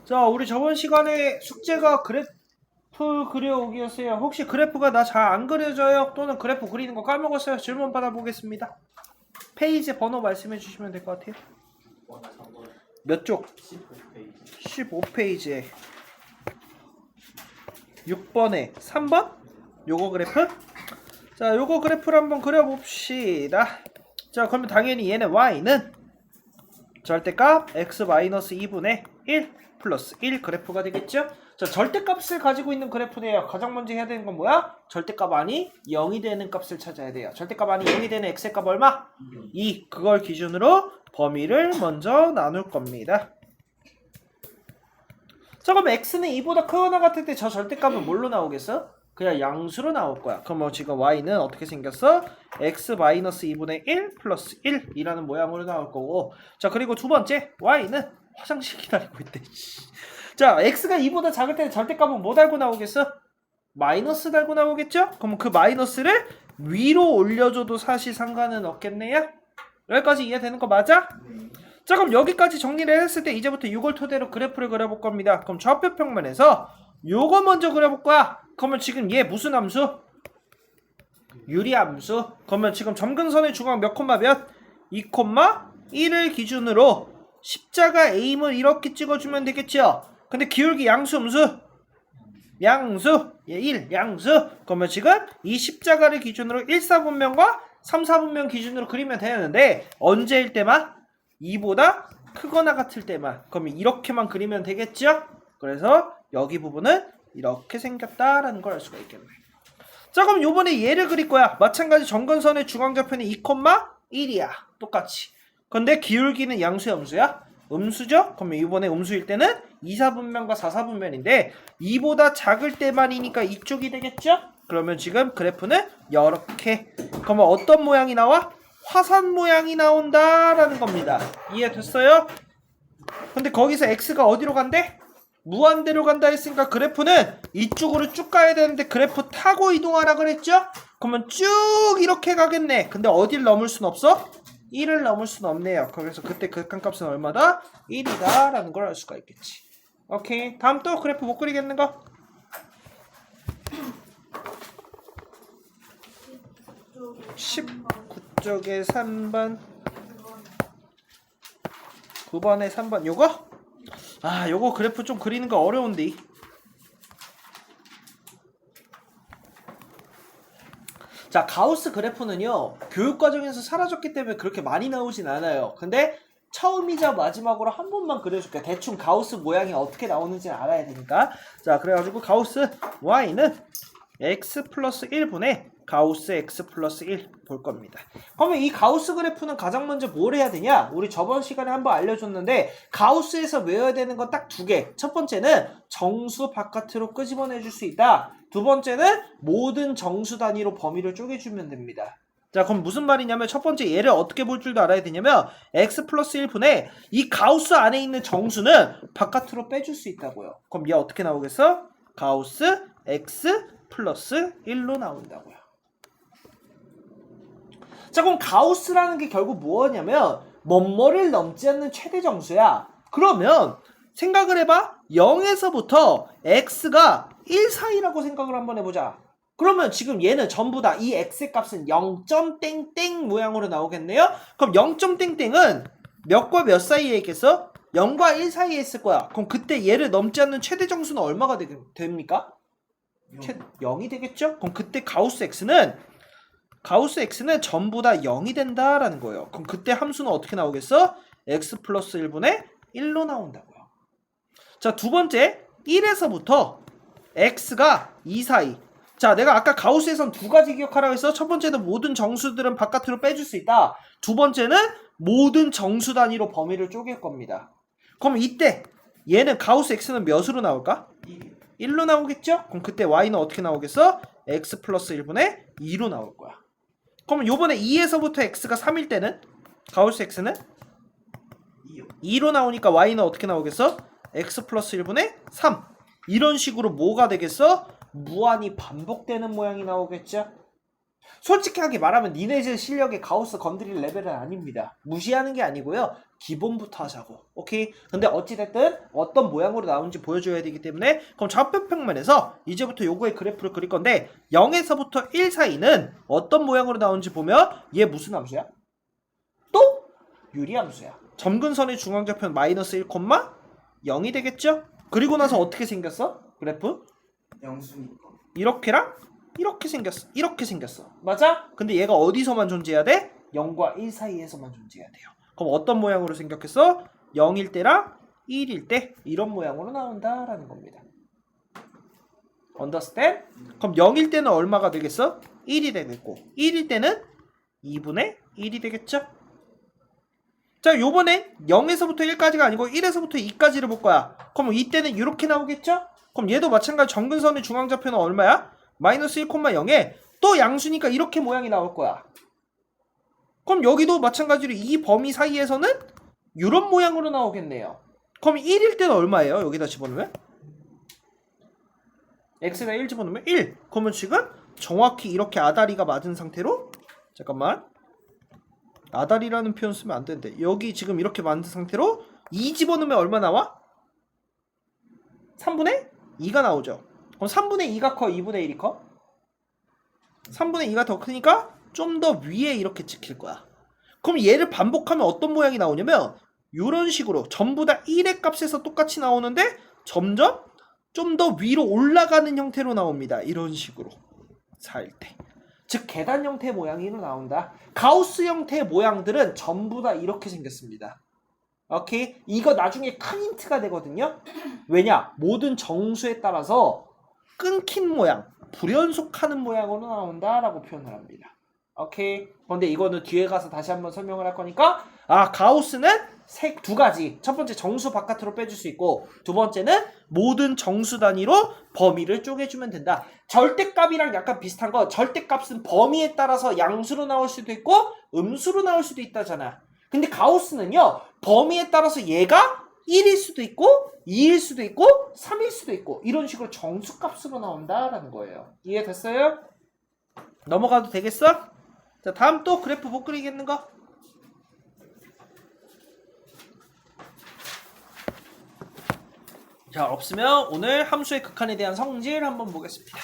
자, 우리 저번 시간에 숙제가 그래프 그려오기였어요. 혹시 그래프가 나 잘 안 그려져요? 또는 그래프 그리는 거 까먹었어요? 질문 받아보겠습니다. 페이지 번호 말씀해 주시면 될 것 같아요. 몇 쪽? 15페이지에 6번에 3번? 요거 그래프? 자, 요거 그래프를 한번 그려봅시다. 자, 그러면 당연히 얘는 y는 절대값 x-2분의 1 플러스 1 그래프가 되겠죠? 자, 절대값을 가지고 있는 그래프네요. 가장 먼저 해야 되는 건 뭐야? 절대값 아니 0이 되는 값을 찾아야 돼요. 절대값 아니 0이 되는 x의 값 얼마? 2. 그걸 기준으로 범위를 먼저 나눌 겁니다. 자, 그럼 x는 2보다 크거나 같을 때 저 절대값은 뭘로 나오겠어? 그냥 양수로 나올 거야. 그럼 뭐 지금 y는 어떻게 생겼어? x-2분의 1 플러스 1이라는 모양으로 나올 거고. 자, 그리고 두 번째 y는 화장실 기다리고 있대. 자, x가 2보다 작을 때는 절대값은 뭐 달고 나오겠어? 마이너스 달고 나오겠죠? 그럼 그 마이너스를 위로 올려줘도 사실 상관은 없겠네요? 여기까지 이해되는 거 맞아? 자, 그럼 여기까지 정리를 했을 때 이제부터 이걸 토대로 그래프를 그려볼 겁니다. 그럼 좌표 평면에서 요거 먼저 그려볼 거야. 그러면 지금 얘 무슨 함수? 유리함수. 그러면 지금 점근선의 중앙 몇 콤마 몇? 2,1을 기준으로 십자가 에임을 이렇게 찍어주면 되겠죠? 근데 기울기 양수 음수? 양수. 예, 1 양수. 그러면 지금 이 십자가를 기준으로 1, 4분면과 3, 4분면 기준으로 그리면 되는데 언제일 때만? 2보다 크거나 같을 때만. 그러면 이렇게만 그리면 되겠죠? 그래서 여기 부분은 이렇게 생겼다라는 걸 알 수가 있겠네. 자, 그럼 요번에 얘를 그릴 거야. 마찬가지 점근선의 중앙좌표는 2,1이야. 똑같이. 근데 기울기는 양수야 음수야? 음수죠? 그러면 이번에 음수일 때는 2, 4분면과 4, 4분면인데 2보다 작을 때만이니까 이쪽이 되겠죠? 그러면 지금 그래프는 이렇게. 그러면 어떤 모양이 나와? 화산 모양이 나온다라는 겁니다. 이해됐어요? 근데 거기서 x가 어디로 간대? 무한대로 간다 했으니까 그래프는 이쪽으로 쭉 가야 되는데 그래프 타고 이동하라 그랬죠? 그러면 쭉 이렇게 가겠네. 근데 어딜 넘을 순 없어? 1을 넘을 순 없네요. 그래서 그때 극한값은 얼마다? 1이다 라는 걸 알 수가 있겠지. 오케이. 다음 또 그래프 못 그리겠는 거? 19쪽에 3번 9번에 3번 요거? 아, 요거 그래프 좀 그리는 거 어려운데. 자, 가우스 그래프는요 교육과정에서 사라졌기 때문에 그렇게 많이 나오진 않아요. 근데 처음이자 마지막으로 한 번만 그려줄게요. 대충 가우스 모양이 어떻게 나오는지 알아야 되니까. 자, 그래가지고 가우스 y는 x 플러스 1분의 가우스 x 플러스 1 볼 겁니다. 그러면 이 가우스 그래프는 가장 먼저 뭘 해야 되냐? 우리 저번 시간에 한번 알려줬는데 가우스에서 외워야 되는 건 딱 두 개. 첫 번째는 정수 바깥으로 끄집어내 줄 수 있다. 두 번째는 모든 정수 단위로 범위를 쪼개주면 됩니다. 자, 그럼 무슨 말이냐면 첫 번째 얘를 어떻게 볼 줄도 알아야 되냐면 x 플러스 1분의 이 가우스 안에 있는 정수는 바깥으로 빼줄 수 있다고요. 그럼 얘 어떻게 나오겠어? 가우스 x 플러스 1로 나온다고요. 자, 그럼 가우스라는 게 결국 뭐냐면 뭐뭐를 넘지 않는 최대 정수야. 그러면 생각을 해봐. 0에서부터 x가 1 사이라고 생각을 한번 해보자. 그러면 지금 얘는 전부 다 이 x의 값은 0.땡땡 모양으로 나오겠네요. 그럼 0.땡땡은 몇과 몇 사이에 있겠어? 0과 1 사이에 있을 거야. 그럼 그때 얘를 넘지 않는 최대 정수는 얼마가 됩니까? 0이 되겠죠? 그럼 그때 가우스 x는 전부 다 0이 된다라는 거예요. 그럼 그때 함수는 어떻게 나오겠어? x 플러스 1분의 1로 나온다고요. 자, 두 번째 1에서부터 x가 2 사이. 자, 내가 아까 가우스에선 두 가지 기억하라고 했어. 첫 번째는 모든 정수들은 바깥으로 빼줄 수 있다. 두 번째는 모든 정수 단위로 범위를 쪼갤 겁니다. 그럼 이때 얘는 가우스 x는 몇으로 나올까? 1로 나오겠죠? 그럼 그때 y는 어떻게 나오겠어? x 플러스 1분의 2로 나올 거야. 그러면 요번에 2에서부터 x가 3일 때는 가우스 x는 2로 나오니까 y는 어떻게 나오겠어? x 플러스 1분의 3. 이런 식으로 뭐가 되겠어? 무한히 반복되는 모양이 나오겠죠? 솔직하게 말하면 니네들 실력에 가우스 건드릴 레벨은 아닙니다. 무시하는 게 아니고요. 기본부터 하자고. 오케이? 근데 어찌됐든 어떤 모양으로 나오는지 보여줘야 되기 때문에 그럼 좌표평면에서 이제부터 요거의 그래프를 그릴 건데 0에서부터 1 사이는 어떤 모양으로 나오는지 보면 얘 무슨 함수야? 또 유리함수야. 점근선의 중앙좌표는 마이너스 1, 0이 되겠죠? 그리고 나서 어떻게 생겼어? 그래프? 영수니까. 이렇게랑 이렇게 생겼어. 이렇게 생겼어. 맞아? 근데 얘가 어디서만 존재해야 돼? 0과 1 사이에서만 존재해야 돼요. 그럼 어떤 모양으로 생겼겠어? 0일 때랑 1일 때 이런 모양으로 나온다라는 겁니다. Understand? 그럼 0일 때는 얼마가 되겠어? 1이 되겠고 1일 때는 2분의 1이 되겠죠? 자, 요번에 0에서부터 1까지가 아니고 1에서부터 2까지를 볼 거야. 그럼 이때는 이렇게 나오겠죠? 그럼 얘도 마찬가지 점근선의 중앙좌표는 얼마야? 마이너스 1,0에 또 양수니까 이렇게 모양이 나올 거야. 그럼 여기도 마찬가지로 이 범위 사이에서는 이런 모양으로 나오겠네요. 그럼 1일 때는 얼마예요? 여기다 집어넣으면? x에다 1 집어넣으면 1. 그러면 지금 정확히 이렇게 아다리가 맞은 상태로 잠깐만 아다리라는 표현 쓰면 안 되는데 여기 지금 이렇게 만든 상태로 2 집어넣으면 얼마 나와? 3분의 2가 나오죠. 그럼 3분의 2가 커? 2분의 1이 커? 3분의 2가 더 크니까 좀 더 위에 이렇게 찍힐 거야. 그럼 얘를 반복하면 어떤 모양이 나오냐면 이런 식으로 전부 다 1의 값에서 똑같이 나오는데 점점 좀 더 위로 올라가는 형태로 나옵니다. 이런 식으로 살 때. 즉 계단 형태의 모양으로 나온다. 가우스 형태의 모양들은 전부 다 이렇게 생겼습니다. 오케이? 이거 나중에 큰 힌트가 되거든요. 왜냐? 모든 정수에 따라서 끊긴 모양, 불연속하는 모양으로 나온다라고 표현을 합니다. 오케이? 그런데 이거는 뒤에 가서 다시 한번 설명을 할 거니까 가우스는 색 두 가지. 첫 번째 정수 바깥으로 빼줄 수 있고 두 번째는 모든 정수 단위로 범위를 쪼개주면 된다. 절대값이랑 약간 비슷한 거 절대값은 범위에 따라서 양수로 나올 수도 있고 음수로 나올 수도 있다잖아. 근데 가우스는요 범위에 따라서 얘가 1일 수도 있고 2일 수도 있고 3일 수도 있고 이런 식으로 정수값으로 나온다라는 거예요. 이해됐어요? 넘어가도 되겠어? 자, 다음 또 그래프 못 그리겠는 거? 자, 없으면 오늘 함수의 극한에 대한 성질 한번 보겠습니다.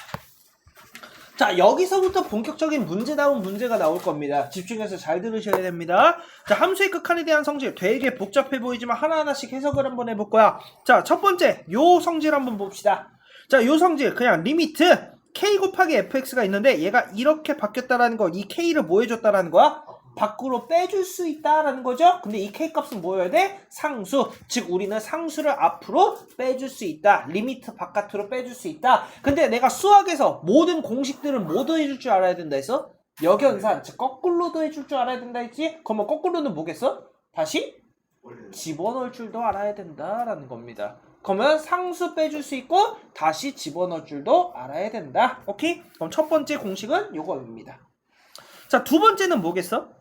자, 여기서부터 본격적인 문제다운 문제가 나올 겁니다. 집중해서 잘 들으셔야 됩니다. 자, 함수의 극한에 대한 성질 되게 복잡해 보이지만 하나하나씩 해석을 한번 해볼 거야. 자, 첫 번째 요 성질 한번 봅시다. 자, 요 성질 그냥 리미트 k 곱하기 fx가 있는데 얘가 이렇게 바뀌었다라는 거, 이 k를 뭐 해줬다라는 거야? 밖으로 빼줄 수 있다라는 거죠. 근데 이 k 값은 뭐여야 돼? 상수. 즉 우리는 상수를 앞으로 빼줄 수 있다. 리미트 바깥으로 빼줄 수 있다. 근데 내가 수학에서 모든 공식들은 모두 해줄 줄 알아야 된다 해서 역연산, 즉 거꾸로도 해줄 줄 알아야 된다 했지? 그러면 거꾸로는 뭐겠어? 다시 집어넣을 줄도 알아야 된다라는 겁니다. 그러면 상수 빼줄 수 있고 다시 집어넣을 줄도 알아야 된다. 오케이? 그럼 첫 번째 공식은 요거입니다. 자, 두 번째는 뭐겠어?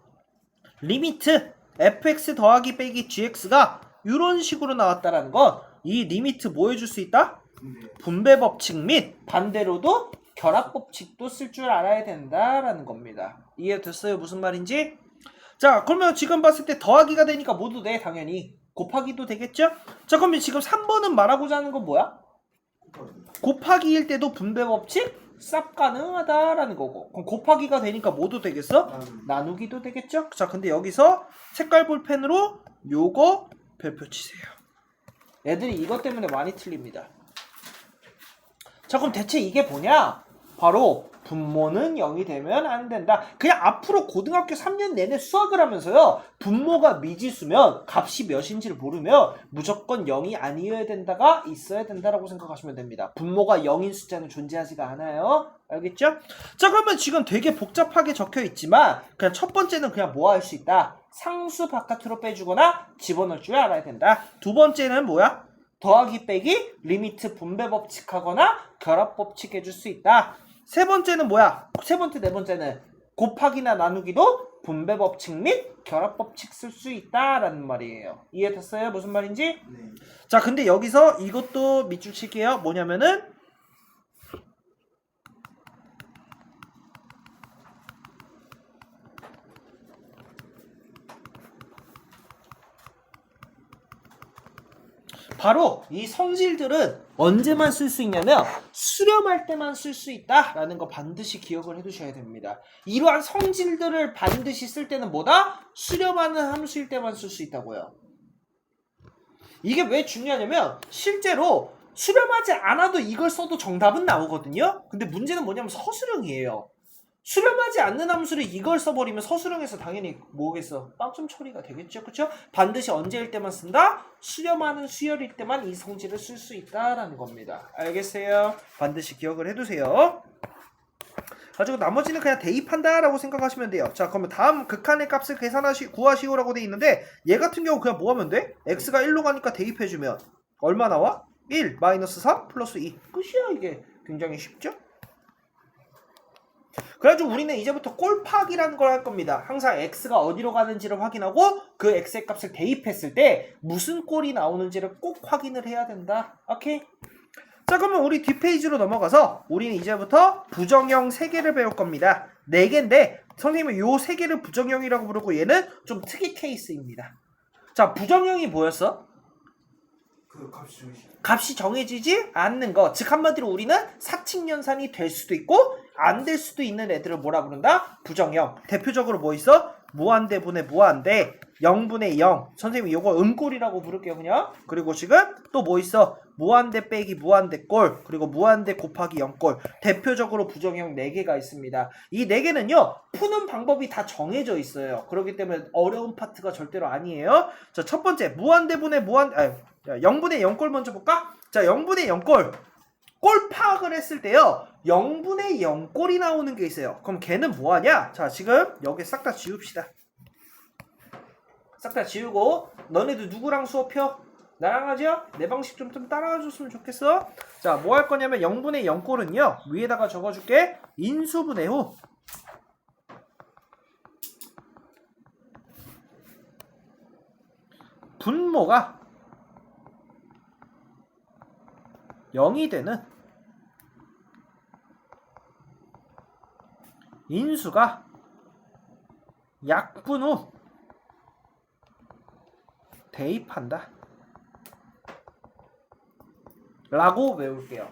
리미트 fx 더하기 빼기 gx가 이런 식으로 나왔다라는 건 이 리미트 뭐 해줄 수 있다? 분배 법칙 및 반대로도 결합 법칙도 쓸 줄 알아야 된다라는 겁니다. 이해됐어요? 무슨 말인지? 자, 그러면 지금 봤을 때 더하기가 되니까 모두 돼. 당연히 곱하기도 되겠죠? 자, 그러면 지금 3번은 말하고자 하는 건 뭐야? 곱하기일 때도 분배 법칙 쌉 가능하다라는 거고, 그럼 곱하기가 되니까 뭐도 되겠어? 나누기도 되겠죠? 자, 근데 여기서 색깔 볼펜으로 요거 별표 치세요. 애들이 이것 때문에 많이 틀립니다. 자, 그럼 대체 이게 뭐냐? 바로 분모는 0이 되면 안 된다. 그냥 앞으로 고등학교 3년 내내 수학을 하면서요, 분모가 미지수면 값이 몇인지를 모르면 무조건 0이 아니어야 된다가 있어야 된다라고 생각하시면 됩니다. 분모가 0인 숫자는 존재하지가 않아요. 알겠죠? 자, 그러면 지금 되게 복잡하게 적혀 있지만 그냥 첫 번째는 그냥 뭐 할 수 있다? 상수 바깥으로 빼주거나 집어넣을 줄 알아야 된다. 두 번째는 뭐야? 더하기 빼기 리미트 분배 법칙 하거나 결합 법칙 해줄 수 있다. 세 번째는 뭐야? 세 번째, 네 번째는 곱하기나 나누기도 분배 법칙 및 결합 법칙 쓸 수 있다라는 말이에요. 이해됐어요? 무슨 말인지? 네. 자, 근데 여기서 이것도 밑줄 칠게요. 뭐냐면은 바로 이 성질들은 언제만 쓸 수 있냐면 수렴할 때만 쓸 수 있다라는 거 반드시 기억을 해두셔야 됩니다. 이러한 성질들을 반드시 쓸 때는 뭐다? 수렴하는 함수일 때만 쓸 수 있다고요. 이게 왜 중요하냐면 실제로 수렴하지 않아도 이걸 써도 정답은 나오거든요. 근데 문제는 뭐냐면 서술형이에요. 수렴하지 않는 함수를 이걸 써버리면 서술형에서 당연히 뭐겠어? 빵점 처리가 되겠죠. 그쵸? 반드시 언제일 때만 쓴다? 수렴하는 수열일 때만 이 성질을 쓸 수 있다라는 겁니다. 알겠어요? 반드시 기억을 해두세요. 가지고 나머지는 그냥 대입한다 라고 생각하시면 돼요. 자, 그러면 다음 극한의 값을 구하시오 라고 돼 있는데 얘 같은 경우 그냥 뭐 하면 돼? x가 1로 가니까 대입해주면 얼마 나와? 1 마이너스 3 플러스 2 끝이야. 이게 굉장히 쉽죠? 그래가지고 우리는 이제부터 꼴파기라는 걸 할 겁니다. 항상 x가 어디로 가는지를 확인하고 그 x의 값을 대입했을 때 무슨 꼴이 나오는지를 꼭 확인을 해야 된다. 오케이? 자, 그러면 우리 뒷페이지로 넘어가서 우리는 이제부터 부정형 3개를 배울 겁니다. 4개인데 선생님은 요 3개를 부정형이라고 부르고 얘는 좀 특이 케이스입니다. 자, 부정형이 뭐였어? 그 값이 정해지지 않는 거. 즉 한마디로 우리는 사칙연산이 될 수도 있고 안 될 수도 있는 애들을 뭐라 부른다? 부정형. 대표적으로 뭐 있어? 무한대분의 무한대 0분의 0. 선생님이 요거 음꼴이라고 부를게요 그냥. 그리고 지금 또 뭐 있어? 무한대 빼기 무한대 꼴, 그리고 무한대 곱하기 0꼴. 대표적으로 부정형 4개가 있습니다. 이 4개는요 푸는 방법이 다 정해져 있어요. 그렇기 때문에 어려운 파트가 절대로 아니에요. 자, 첫 번째 0분의 0꼴 먼저 볼까? 자, 0분의 0꼴 꼴 파악을 했을 때요 0분의 0꼴이 나오는 게 있어요. 그럼 걔는 뭐하냐? 자, 지금 여기 싹 다 지웁시다. 싹 다 지우고 너네들 누구랑 수업혀? 나랑 하죠? 내 방식 좀 따라가 줬으면 좋겠어. 자, 뭐 할 거냐면 0분의 0꼴은요 위에다가 적어줄게. 인수분해 후 분모가 0이 되는 인수가 약분 후 대입한다 라고 외울게요.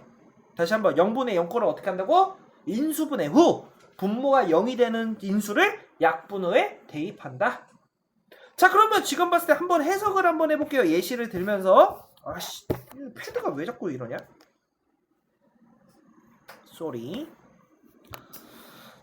다시 한번 0분의 0꼴을 어떻게 한다고? 인수분해 후 분모가 0이 되는 인수를 약분 후에 대입한다. 자, 그러면 지금 봤을 때 한번 해석을 한번 해볼게요. 예시를 들면서. 아씨, 패드가 왜 자꾸 이러냐? 쏘리.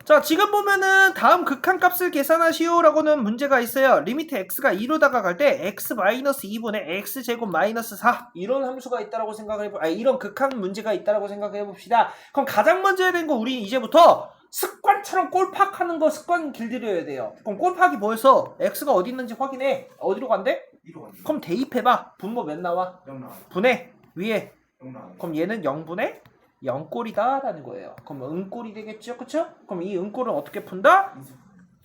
자, 지금 보면은 다음 극한값을 계산하시오 라고는 문제가 있어요. 리미트 x가 2로다가 갈 때 x-2분의 x제곱 마이너스 4 이런 함수가 있다라고 생각을 이런 극한 문제가 있다라고 생각해 봅시다. 그럼 가장 먼저 해야 되는 거 우리 이제부터 습관처럼 꼴파악하는 거 습관 길들여야 돼요. 그럼 꼴파악이 뭐였어? x가 어디 있는지 확인해. 어디로 간대? 1로 간대. 그럼 대입해봐. 분모 몇 나와? 0 나와. 분해 위에. 0 나와. 그럼 얘는 0분의 0꼴이다 라는 거예요. 그럼 음꼴이 되겠죠? 그쵸? 그럼 이 음꼴은 어떻게 푼다?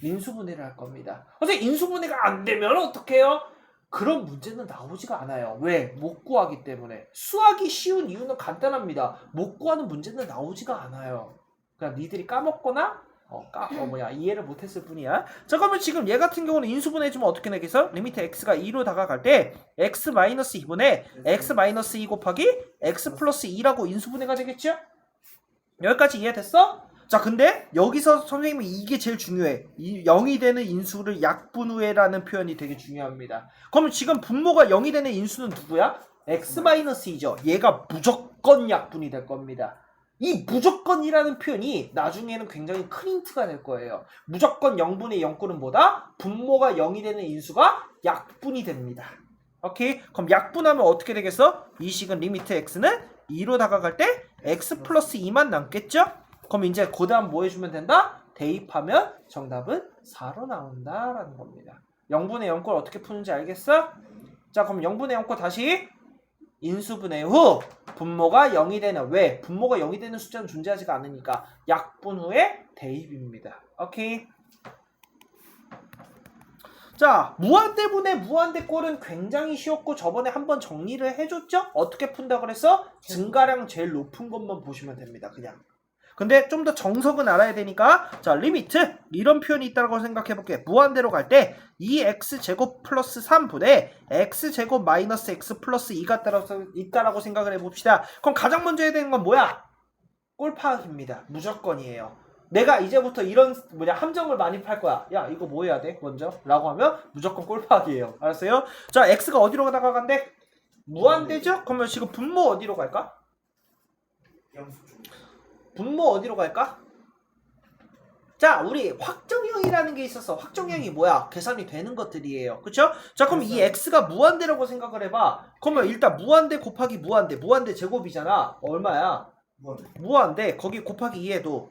인수분해를 할 겁니다. 선생님 인수분해가 안 되면 어떻게 해요? 그런 문제는 나오지가 않아요. 왜? 못 구하기 때문에. 수학이 쉬운 이유는 간단합니다. 못 구하는 문제는 나오지가 않아요. 그냥 니들이 까먹거나 이해를 못했을 뿐이야. 자, 그러면 지금 얘 같은 경우는 인수분해 해주면 어떻게 되겠어? 리미트 x가 2로 다가갈 때 x-2분의 x-2 곱하기 x 플러스 2라고 인수분해가 되겠죠? 여기까지 이해됐어? 자, 근데 여기서 선생님은 이게 제일 중요해. 0이 되는 인수를 약분 후에라는 표현이 되게 중요합니다. 그러면 지금 분모가 0이 되는 인수는 누구야? x-2죠. 얘가 무조건 약분이 될 겁니다. 이 무조건이라는 표현이 나중에는 굉장히 큰 힌트가 될 거예요. 무조건 0분의 0꼴은 뭐다? 분모가 0이 되는 인수가 약분이 됩니다. 오케이? 그럼 약분하면 어떻게 되겠어? 이 식은 리미트 x는 2로 다가갈 때 x 플러스 2만 남겠죠? 그럼 이제 그 다음 뭐 해주면 된다? 대입하면 정답은 4로 나온다라는 겁니다. 0분의 0꼴 어떻게 푸는지 알겠어? 자, 그럼 0분의 0꼴 다시 인수분해 후 분모가 0이 되는, 왜? 분모가 0이 되는 숫자는 존재하지가 않으니까 약분 후에 대입입니다. 오케이? 자, 무한대분의 무한대꼴은 굉장히 쉬웠고 저번에 한번 정리를 해줬죠? 어떻게 푼다 그랬어? 증가량 제일 높은 것만 보시면 됩니다. 그냥 근데 좀 더 정석은 알아야 되니까 자 리미트 이런 표현이 있다고 생각해볼게. 무한대로 갈 때 2x제곱 플러스 3분의 x제곱 마이너스 x 플러스 2가 있다라고 생각을 해봅시다. 그럼 가장 먼저 해야 되는 건 뭐야? 꼴파악입니다. 무조건이에요. 내가 이제부터 이런 함정을 많이 팔 거야. 야 이거 뭐 해야 돼 먼저? 라고 하면 무조건 꼴파악이에요. 알았어요? 자 x가 어디로 나가간대? 무한대죠? 그러면 지금 분모 어디로 갈까? 분모 어디로 갈까? 자 우리 확정형이라는 게 있어서 확정형이 뭐야? 계산이 되는 것들이에요. 그쵸? 자 그럼 이 x가 무한대라고 생각을 해봐. 그러면 일단 무한대 곱하기 무한대 제곱이잖아. 얼마야? 무한대 거기 곱하기 2해도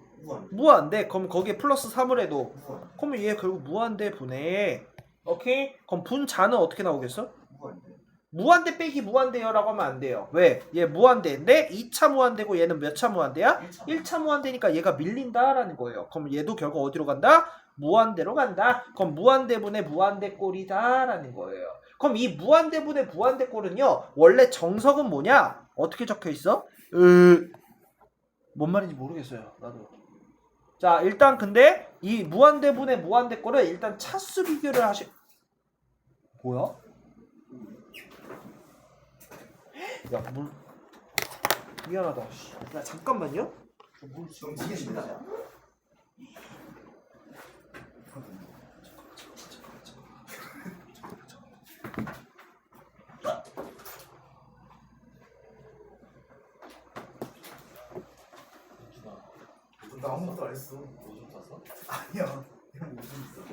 무한대 그럼 거기에 플러스 3을 해도 그러면 얘 결국 무한대 분해. 오케이? 그럼 분자는 어떻게 나오겠어? 무한대 빼기 무한대요 라고 하면 안 돼요. 왜? 얘 무한대인데 2차 무한대고 얘는 몇 차 무한대야? 1차 무한대니까 얘가 밀린다라는 거예요. 그럼 얘도 결국 어디로 간다? 무한대로 간다. 그럼 무한대분의 무한대꼴이다 라는 거예요. 그럼 이 무한대분의 무한대꼴은요 원래 정석은 뭐냐? 어떻게 적혀있어? 뭔 말인지 모르겠어요 나도. 자 일단 근데 이 무한대분의 무한대꼴은 일단 차수 비교를 뭐야? 야 물 미안하다. 야 잠깐만요. 물 넘치겠습니다. 나 아무것도 안 했어. 오줌 쌌어? 아니야. 그냥 오줌 쌌어.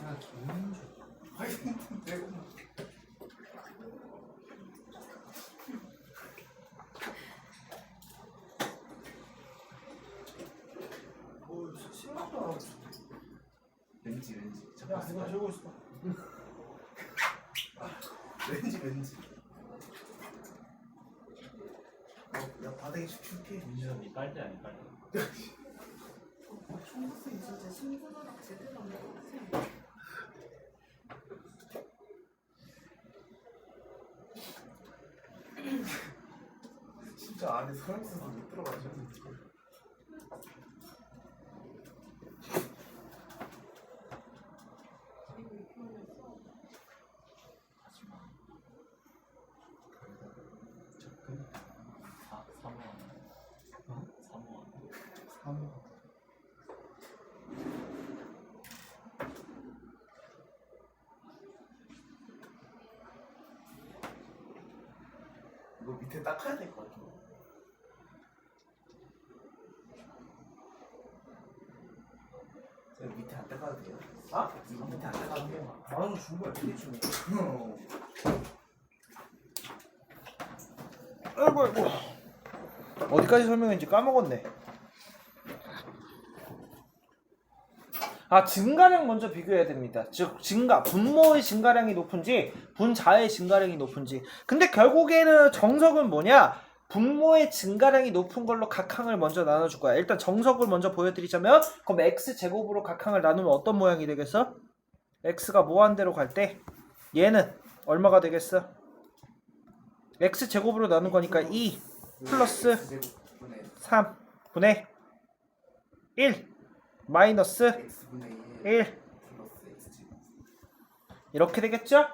아 김민주. 아니 내가 뭐 심각하다. 렌지. 야 내가 들고 있어. 렌지. 야 바닥에 축축해. 민준이 빨대 아니 빨대. 총각생 진짜 신선하다 제대로 안 먹은 것 같아. 진짜 안에 사람 있어서 못 들어가죠. 이거 밑에 닦아야 될 것 같아. 밑에 안 닦아도 돼요? 아? 이거 밑에 안 닦아도 돼요? 나는 중국에 되게 중요해. 아이고. 어디까지 설명했는지 까먹었네. 증가량 먼저 비교해야 됩니다. 즉 분모의 증가량이 높은지 분자의 증가량이 높은지. 근데 결국에는 정석은 뭐냐? 분모의 증가량이 높은 걸로 각항을 먼저 나눠줄 거야. 일단 정석을 먼저 보여드리자면 그럼 x제곱으로 각항을 나누면 어떤 모양이 되겠어? x가 무한대로 갈 때 얘는 얼마가 되겠어? x제곱으로 나눈 거니까 2 플러스 3분의 1 마이너스 1 이렇게 되겠죠?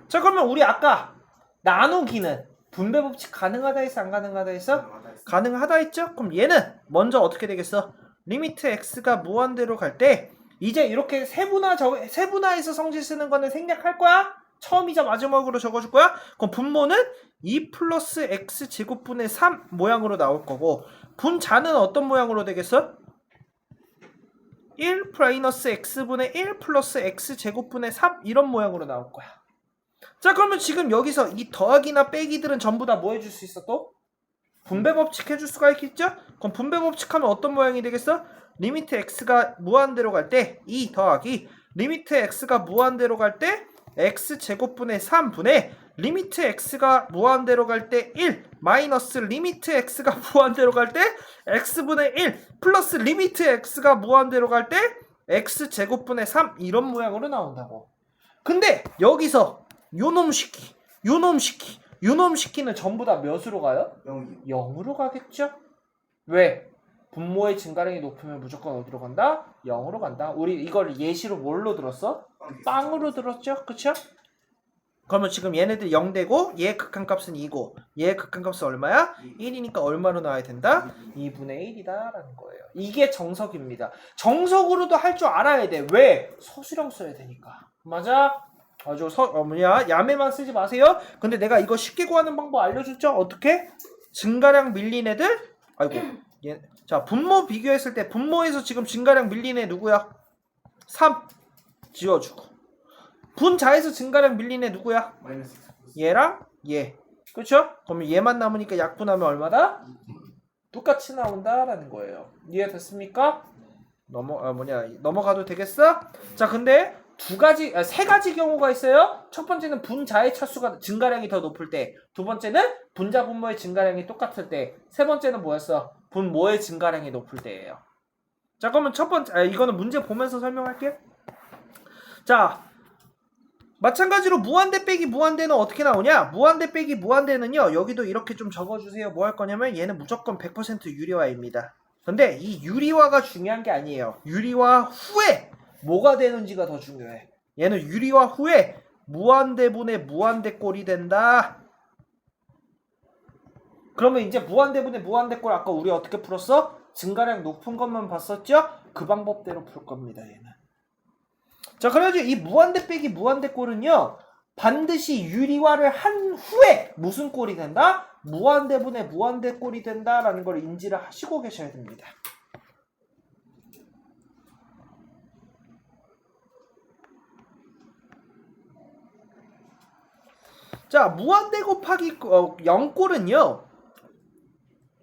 자 그러면 우리 아까 나누기는 분배 법칙 가능하다 했어 안 가능하다 했어? 가능하다 했죠? 그럼 얘는 먼저 어떻게 되겠어? 리미트 x가 무한대로 갈 때 이제 이렇게 세분화해서 성질 쓰는 거는 생략할 거야? 처음이자 마지막으로 적어줄 거야? 그럼 분모는 2 플러스 x 제곱분의 3 모양으로 나올 거고 분자는 어떤 모양으로 되겠어? 1 마이너스 x분의 1 플러스 x 제곱분의 3 이런 모양으로 나올 거야. 자 그러면 지금 여기서 이 더하기나 빼기들은 전부 다 뭐 해줄 수 있어 또? 분배 법칙 해줄 수가 있겠죠? 그럼 분배 법칙 하면 어떤 모양이 되겠어? 리미트 x가 무한대로 갈 때 2 더하기 리미트 x가 무한대로 갈 때 x 제곱분의 3분의 리미트 x가 무한대로 갈 때 1 마이너스 리미트 x가 무한대로 갈 때 x분의 1 플러스 리미트 x가 무한대로 갈 때 x 제곱분의 3 이런 모양으로 나온다고. 근데 여기서 요놈 시키 요놈 시키는 전부 다 몇으로 가요? 0이요. 0으로 가겠죠? 왜? 분모의 증가량이 높으면 무조건 어디로 간다? 0으로 간다. 우리 이걸 예시로 뭘로 들었어? 빵으로 들었죠? 그쵸? 그러면 지금 얘네들 0 되고 얘 극한값은 2고 얘 극한값은 얼마야? 1이니까 얼마로 나와야 된다? 2분의 1이다 라는 거예요. 이게 정석입니다. 정석으로도 할 줄 알아야 돼. 왜? 서술형 써야 되니까. 맞아? 아주 야매만 쓰지 마세요. 근데 내가 이거 쉽게 구하는 방법 알려줬죠? 어떻게? 증가량 밀린 애들? 아이고 자 분모 비교했을 때 분모에서 지금 증가량 밀린 애 누구야? 3 지워주고 분자에서 증가량 밀린 애 누구야? 마이너스 얘랑 얘. 그쵸? 그러면 얘만 남으니까 약분하면 얼마다? 똑같이 나온다라는 거예요. 이해됐습니까? 넘어가도 되겠어? 자, 근데 세 가지 경우가 있어요. 첫 번째는 분자의 차수가 증가량이 더 높을 때, 두 번째는 분자 분모의 증가량이 똑같을 때, 세 번째는 뭐였어? 분모의 증가량이 높을 때예요. 자, 그러면 첫 번째 이거는 문제 보면서 설명할게요. 자, 마찬가지로 무한대 빼기 무한대는 어떻게 나오냐? 무한대 빼기 무한대는요. 여기도 이렇게 좀 적어주세요. 뭐 할 거냐면 얘는 무조건 100% 유리화입니다. 근데 이 유리화가 중요한 게 아니에요. 유리화 후에 뭐가 되는지가 더 중요해. 얘는 유리화 후에 무한대분의 무한대꼴이 된다. 그러면 이제 무한대분의 무한대꼴 아까 우리 어떻게 풀었어? 증가량 높은 것만 봤었죠? 그 방법대로 풀 겁니다. 얘는. 자, 그래가지고 이 무한대 빼기 무한대꼴은요 반드시 유리화를 한 후에 무슨 꼴이 된다? 무한대분의 무한대꼴이 된다라는 걸 인지를 하시고 계셔야 됩니다. 자, 무한대 곱하기 0꼴은요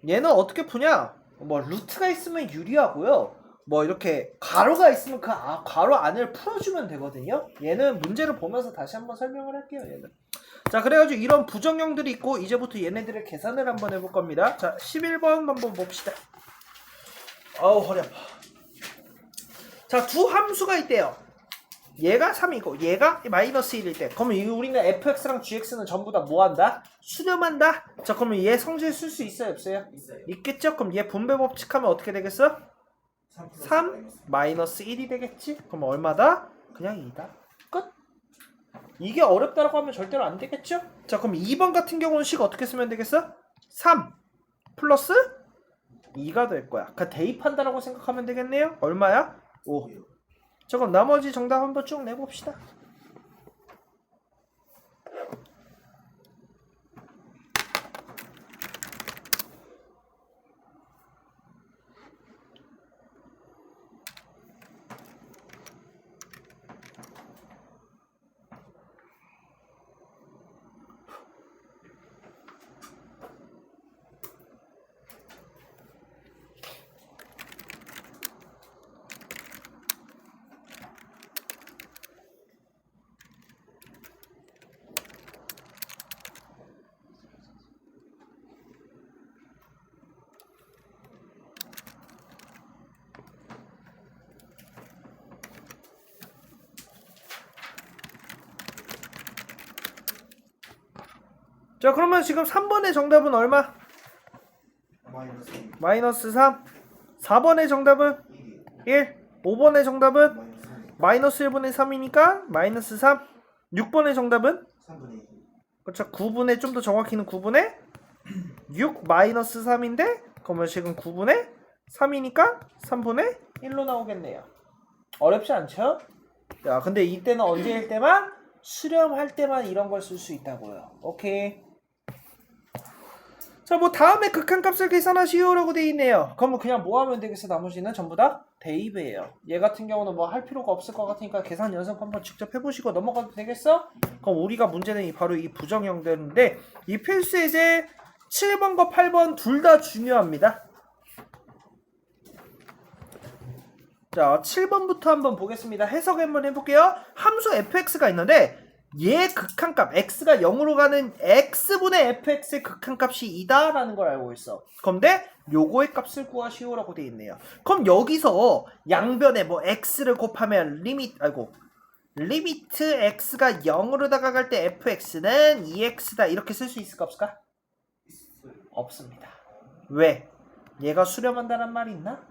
얘는 어떻게 푸냐? 뭐 루트가 있으면 유리하고요. 뭐 이렇게 가로가 있으면 그 가로 안을 풀어주면 되거든요. 얘는 문제를 보면서 다시 한번 설명을 할게요. 얘는. 자, 그래가지고 이런 부정형들이 있고 이제부터 얘네들의 계산을 한번 해볼 겁니다. 자, 11번 한번 봅시다. 아우 허리 아파. 자, 두 함수가 있대요. 얘가 3이고 얘가 마이너스 1일 때 그러면 우리는 fx랑 gx는 전부 다 뭐한다? 수렴한다. 자, 그러면 얘 성질 쓸 수 있어요? 없어요? 있어요. 있겠죠? 그럼 얘 분배 법칙하면 어떻게 되겠어? 3 마이너스 1이 되겠지? 그럼 얼마다? 그냥 2다. 끝. 이게 어렵다라고 하면 절대로 안 되겠죠? 자, 그럼 2번 같은 경우는 식 어떻게 쓰면 되겠어? 3 플러스 2가 될 거야. 그러니까 대입한다라고 생각하면 되겠네요. 얼마야? 5. 자, 그럼 나머지 정답 한번 쭉 내봅시다. 자, 그러면 지금 3번의 정답은 얼마? 마이너스 3. 4번의 정답은 1. 5번의 정답은 마이너스 1분의 3이니까 마이너스 3. 6번의 정답은 3분의 2. 그렇죠. 9분의 좀 더 정확히는 9분의 6 마이너스 3인데 그러면 지금 9분의 3이니까 3분의 1로 나오겠네요. 어렵지 않죠? 자, 근데 이때는 언제일 때만? 수렴할 때만 이런 걸 쓸 수 있다고요. 오케이. 자, 뭐 다음에 극한값을 계산하시오라고 돼 있네요. 그럼 그냥 뭐 하면 되겠어? 나머지는 전부 다 대입이에요. 얘 같은 경우는 뭐 할 필요가 없을 것 같으니까 계산 연습 한번 직접 해보시고 넘어가도 되겠어? 그럼 우리가 문제는 바로 이 부정형들인데 이 필수예제 7번과 8번 둘 다 중요합니다. 자, 7번부터 한번 보겠습니다. 해석 한번 해볼게요. 함수 fx가 있는데 얘 극한값 x가 0으로 가는 x분의 fx의 극한값이 2다 라는 걸 알고 있어. 그런데 요거의 값을 구하시오라고 돼 있네요. 그럼 여기서 양변에 뭐 x를 곱하면 리미트 x가 0으로 다가갈 때 fx는 2x다 이렇게 쓸 수 있을까 없을까? 있어요. 없습니다. 왜? 얘가 수렴한다는 말이 있나?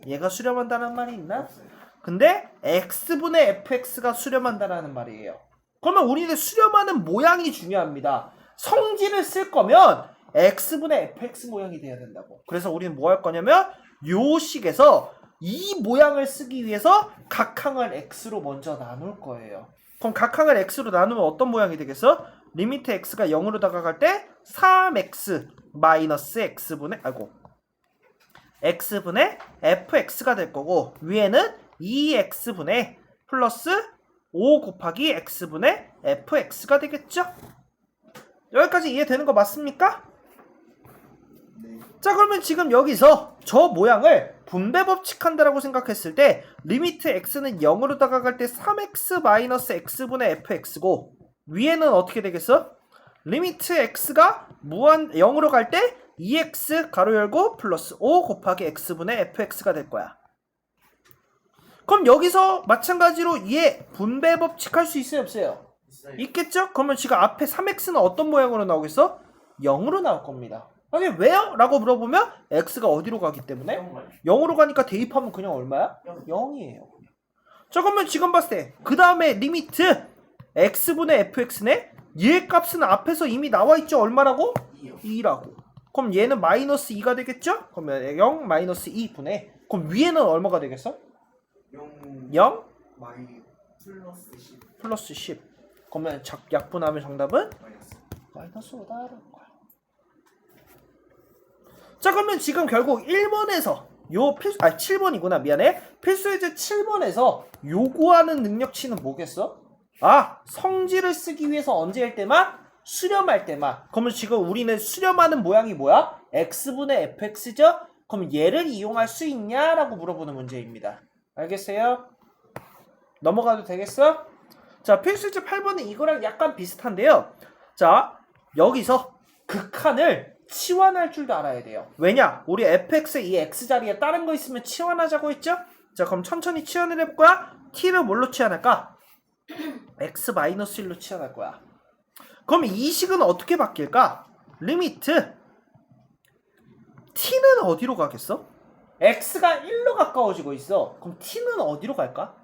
얘가 수렴한다는 말이 있나? 없어요. 근데 x분의 fx가 수렴한다라는 말이에요. 그러면 우리는 수렴하는 모양이 중요합니다. 성질을 쓸 거면 x분의 fx 모양이 돼야 된다고. 그래서 우리는 뭐 할 거냐면 요 식에서 이 모양을 쓰기 위해서 각항을 x로 먼저 나눌 거예요. 그럼 각항을 x로 나누면 어떤 모양이 되겠어? 리미트 x가 0으로 다가갈 때 3x 마이너스 x분의 fx가 될 거고 위에는 2x분의 플러스 5 곱하기 x분의 fx가 되겠죠? 여기까지 이해되는 거 맞습니까? 네. 자 그러면 지금 여기서 저 모양을 분배 법칙한다라고 생각했을 때 리미트 x는 0으로 다가갈 때 3x 마이너스 x분의 fx고 위에는 어떻게 되겠어? 리미트 x가 0으로 갈 때 2x 가로 열고 플러스 5 곱하기 x분의 fx가 될 거야. 그럼 여기서 마찬가지로 얘 분배 법칙 할 수 있어요 없어요? 있어요. 있겠죠? 그러면 지금 앞에 3x는 어떤 모양으로 나오겠어? 0으로 나올 겁니다. 아니 왜요? 라고 물어보면 x가 어디로 가기 때문에? 정말. 0으로 가니까 대입하면 그냥 얼마야? 영. 0이에요. 자 그러면 지금 봤을 때 그 다음에 리미트 x분의 fx네? 얘 값은 앞에서 이미 나와있죠? 얼마라고? 2요. 2라고. 그럼 얘는 마이너스 2가 되겠죠? 그러면 0 마이너스 2분의 그럼 위에는 얼마가 되겠어? 0 마이 플러스 10 플러스 10. 그러면 약분하면 정답은 마이너스. 마이너스 5다라는 거야. 자 그러면 지금 결국 1번에서 7번이구나 미안해. 필수예제 7번에서 요구하는 능력치는 뭐겠어? 성질을 쓰기 위해서 언제 할 때만? 수렴할 때만. 그러면 지금 우리는 수렴하는 모양이 뭐야? x분의 fx죠? 그럼 얘를 이용할 수 있냐라고 물어보는 문제입니다. 알겠어요? 넘어가도 되겠어? 자 필수예제 8번은 이거랑 약간 비슷한데요. 자 여기서 극한을 치환할 줄도 알아야 돼요. 왜냐? 우리 fx의 이 x자리에 다른 거 있으면 치환하자고 했죠? 자 그럼 천천히 치환을 해볼 거야. t를 뭘로 치환할까? x-1로 치환할 거야. 그럼 이 식은 어떻게 바뀔까? 리미트 t는 어디로 가겠어? x가 1로 가까워지고 있어. 그럼 t는 어디로 갈까?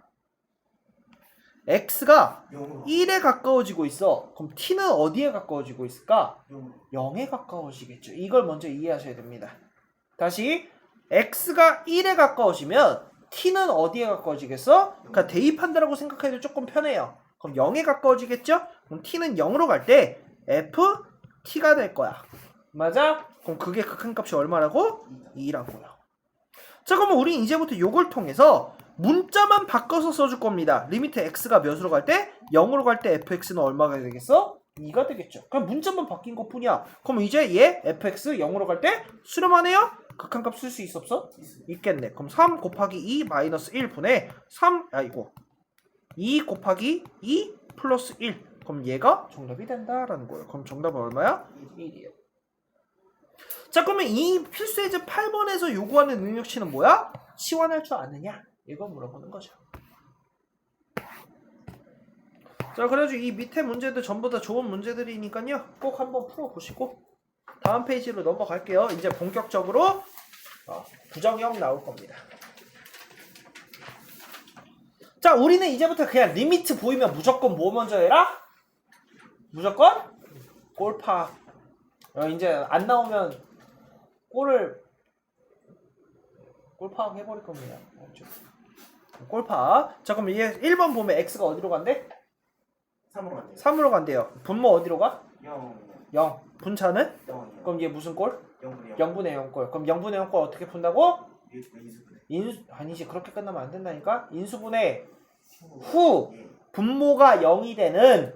x가 0으로. 1에 가까워지고 있어. 그럼 t는 어디에 가까워지고 있을까? 0으로. 0에 가까워지겠죠. 이걸 먼저 이해하셔야 됩니다. 다시 x가 1에 가까워지면 t는 어디에 가까워지겠어? 그러니까 대입한다라고 생각해도 조금 편해요. 그럼 0에 가까워지겠죠? 그럼 t는 0으로 갈 때 ft가 될 거야. 맞아? 그럼 그게 극한값이 얼마라고? 2라고요. 자 그러면 우리 이제부터 요걸 통해서 문자만 바꿔서 써줄 겁니다. 리미트 x가 몇으로 갈 때? 0으로 갈 때 fx는 얼마가 되겠어? 2가 되겠죠. 그럼 문자만 바뀐 것 뿐이야. 그럼 이제 얘 fx 0으로 갈 때 수렴하네요? 극한값 쓸 수 있어 없어? 있겠네. 그럼 3 곱하기 2 마이너스 1분의 2 곱하기 2 플러스 1. 그럼 얘가 정답이 된다라는 거예요. 그럼 정답은 얼마야? 1이에요. 자 그러면 이 필수예제 8번에서 요구하는 능력치는 뭐야? 치환할 줄 아느냐? 이거 물어보는 거죠. 자 그래가지고 이 밑에 문제들 전부 다 좋은 문제들이니까요. 꼭 한번 풀어보시고 다음 페이지로 넘어갈게요. 이제 본격적으로 부정형 나올 겁니다. 자 우리는 이제부터 그냥 리미트 보이면 무조건 뭐 먼저 해라? 무조건 골파. 이제 안 나오면 골파 해버릴 겁니다. 골파. 자 그럼 얘 1번 보면 x가 어디로 간대? 3으로 간대요. 3으로 간대요. 분모 어디로 가? 0. 0. 분차는? 0이요. 그럼 얘 무슨 꼴? 0분의 0분의 0꼴. 그럼 0분의 0꼴 어떻게 푼다고? 2분의 아니지 그렇게 끝나면 안 된다니까. 인수분해 후 분모가 0이 되는.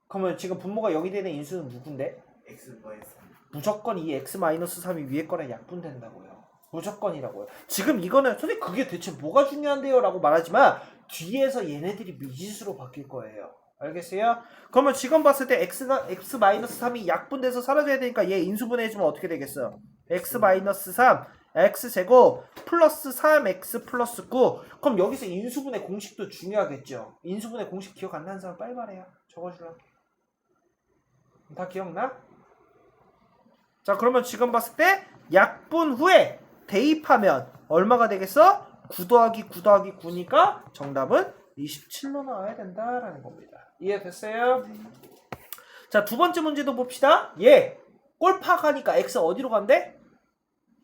그러면 지금 분모가 0이 되는 인수는 누군데? x 마이너스 3. 무조건 이 x-3이 위에 거랑 약분된다고요. 무조건이라고요. 지금 이거는 선생님 그게 대체 뭐가 중요한데요? 라고 말하지만 뒤에서 얘네들이 미지수로 바뀔 거예요. 알겠어요? 그러면 지금 봤을 때 x-3이 약분돼서 사라져야 되니까 얘 인수분해해주면 어떻게 되겠어? x-3 x제곱 플러스 3x 플러스 9. 그럼 여기서 인수분해 공식도 중요하겠죠. 인수분해 공식 기억 안 나는 사람 빨리 말해요. 적어주라. 다 기억나? 자, 그러면 지금 봤을 때 약분 후에 대입하면 얼마가 되겠어? 9 더하기 9 더하기 9니까 정답은 27로 나와야 된다라는 겁니다. 이해됐어요? 자, 두 번째 문제도 봅시다. 얘 꼴파가니까 x 어디로 간대?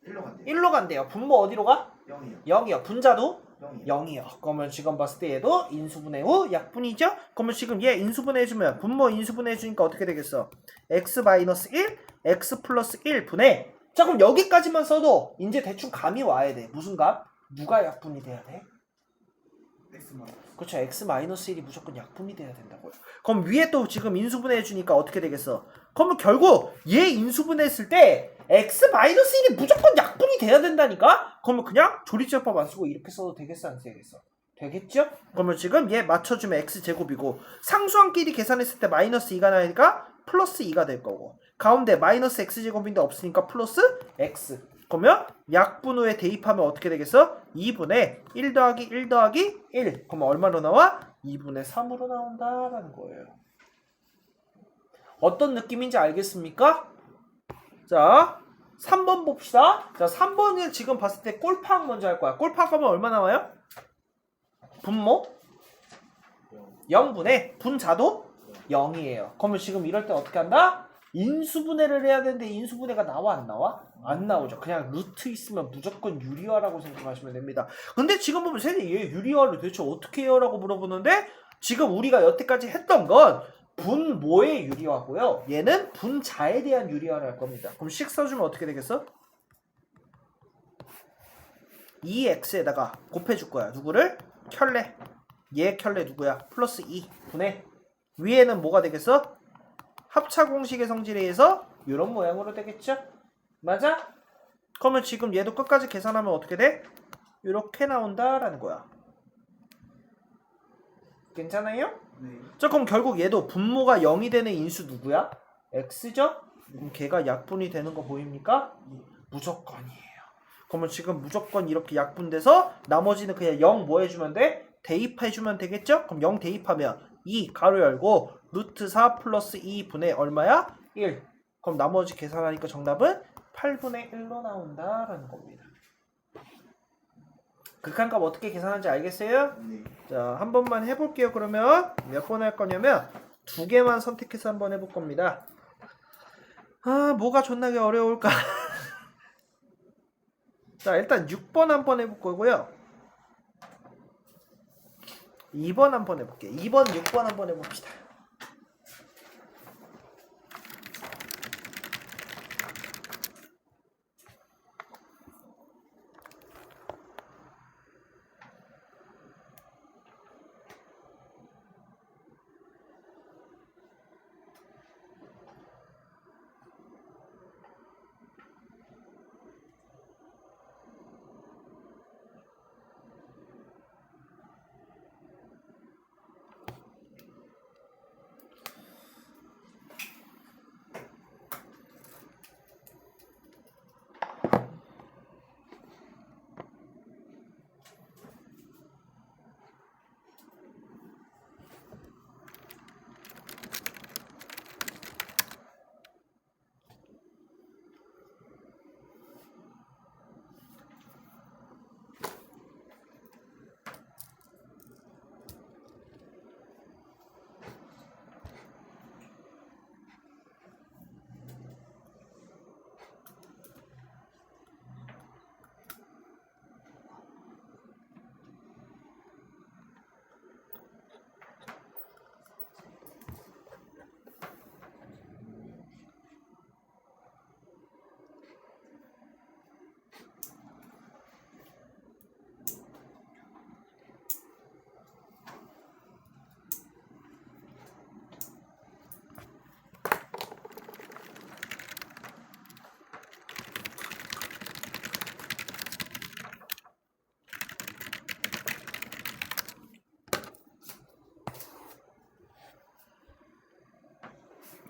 1로 간대요. 1로 간대요. 분모 어디로 가? 0이요. 0이요. 분자도 0이요. 0이요. 그러면 지금 봤을 때 얘도 인수분해 후 약분이죠? 그러면 지금 얘 인수분해 해주면 분모 인수분해 해주니까 어떻게 되겠어? x-1, x 플러스 1 분해. 자, 그럼 여기까지만 써도 이제 대충 감이 와야 돼. 무슨 감? 누가 약분이 돼야 돼? X만. 그렇죠. x-1이 무조건 약분이 돼야 된다고요. 그럼 위에 또 지금 인수분해 해주니까 어떻게 되겠어? 그러면 결국 얘 인수분해 했을 때 x-1이 무조건 약분이 돼야 된다니까? 그러면 그냥 조리제법 안 쓰고 이렇게 써도 되겠어, 안 되겠어? 되겠죠? 그러면 지금 얘 맞춰주면 x제곱이고 상수항끼리 계산했을 때 마이너스 2가 나니까 플러스 2가 될 거고 가운데 마이너스 x제곱인데 없으니까 플러스 x. 그러면 약분 후에 대입하면 어떻게 되겠어? 2분의 1 더하기 1 더하기 1. 그러면 얼마로 나와? 2분의 3으로 나온다라는 거예요. 어떤 느낌인지 알겠습니까? 자, 3번 봅시다. 자, 3번을 지금 봤을 때 꼴파악 먼저 할 거야. 꼴파악 하면 얼마 나와요? 분모 0분의 분자도 0이에요. 그러면 지금 이럴 때 어떻게 한다? 인수분해를 해야 되는데 인수분해가 나와 안 나와? 안 나오죠. 그냥 루트 있으면 무조건 유리화라고 생각하시면 됩니다. 근데 지금 보면 선생님 얘 유리화를 대체 어떻게 해요? 라고 물어보는데 지금 우리가 여태까지 했던 건 분모의 유리화고요. 얘는 분자에 대한 유리화를 할 겁니다. 그럼 식 써주면 어떻게 되겠어? 2x에다가 곱해줄 거야. 누구를? 켤레. 얘 켤레 누구야? 플러스 2 분의 위에는 뭐가 되겠어? 합차 공식의 성질에 의해서 이런 모양으로 되겠죠? 맞아? 그러면 지금 얘도 끝까지 계산하면 어떻게 돼? 이렇게 나온다라는 거야. 괜찮아요? 네. 자, 그럼 결국 얘도 분모가 0이 되는 인수 누구야? x죠? 그럼 걔가 약분이 되는 거 보입니까? 무조건이에요. 그러면 지금 무조건 이렇게 약분돼서 나머지는 그냥 0 뭐 해주면 돼? 대입해주면 되겠죠? 그럼 0 대입하면 2 가로 열고 루트 4 플러스 2분의 얼마야? 1. 그럼 나머지 계산하니까 정답은 8분의 1로 나온다라는 겁니다. 극한값 어떻게 계산하는지 알겠어요? 네. 자, 한 번만 해볼게요. 그러면 몇 번 할 거냐면 2개만 선택해서 한번 해볼 겁니다. 아, 뭐가 존나게 어려울까? 자, 일단 6번 한번 해볼 거고요. 2번 한번 해볼게요. 2번, 6번 한번 해봅시다.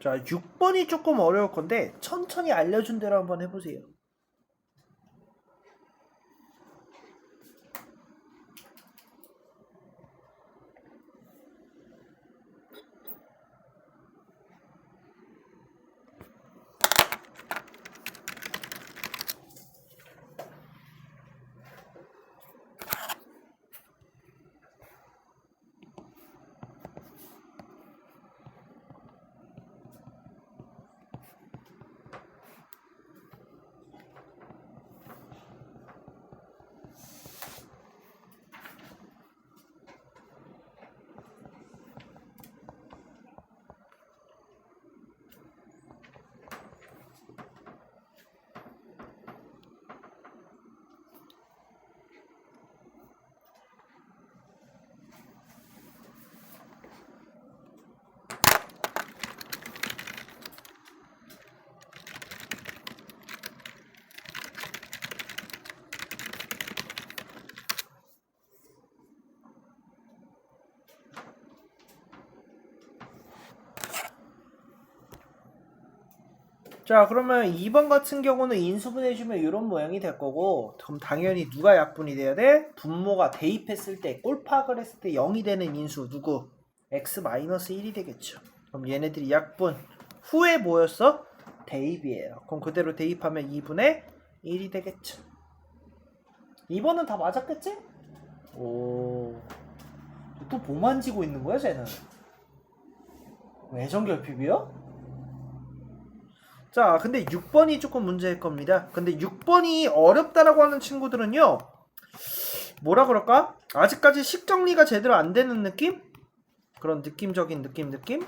자, 6번이 조금 어려울 건데 천천히 알려준 대로 한번 해보세요. 자, 그러면 2번 같은 경우는 인수분해해주면 이런 모양이 될 거고, 그럼 당연히 누가 약분이 돼야 돼? 분모가 대입했을 때, 꼴파악을 했을 때 0이 되는 인수 누구? x-1이 되겠죠. 그럼 얘네들이 약분 후에 뭐였어? 대입이에요. 그럼 그대로 대입하면 2분의 1이 되겠죠. 2번은 다 맞았겠지? 오, 또 뭐 만지고 있는 거야 쟤는? 외전결핍이요? 자, 근데 6번이 조금 문제일 겁니다. 근데 6번이 어렵다라고 하는 친구들은요, 뭐라 그럴까? 아직까지 식정리가 제대로 안 되는 느낌? 그런 느낌적인 느낌?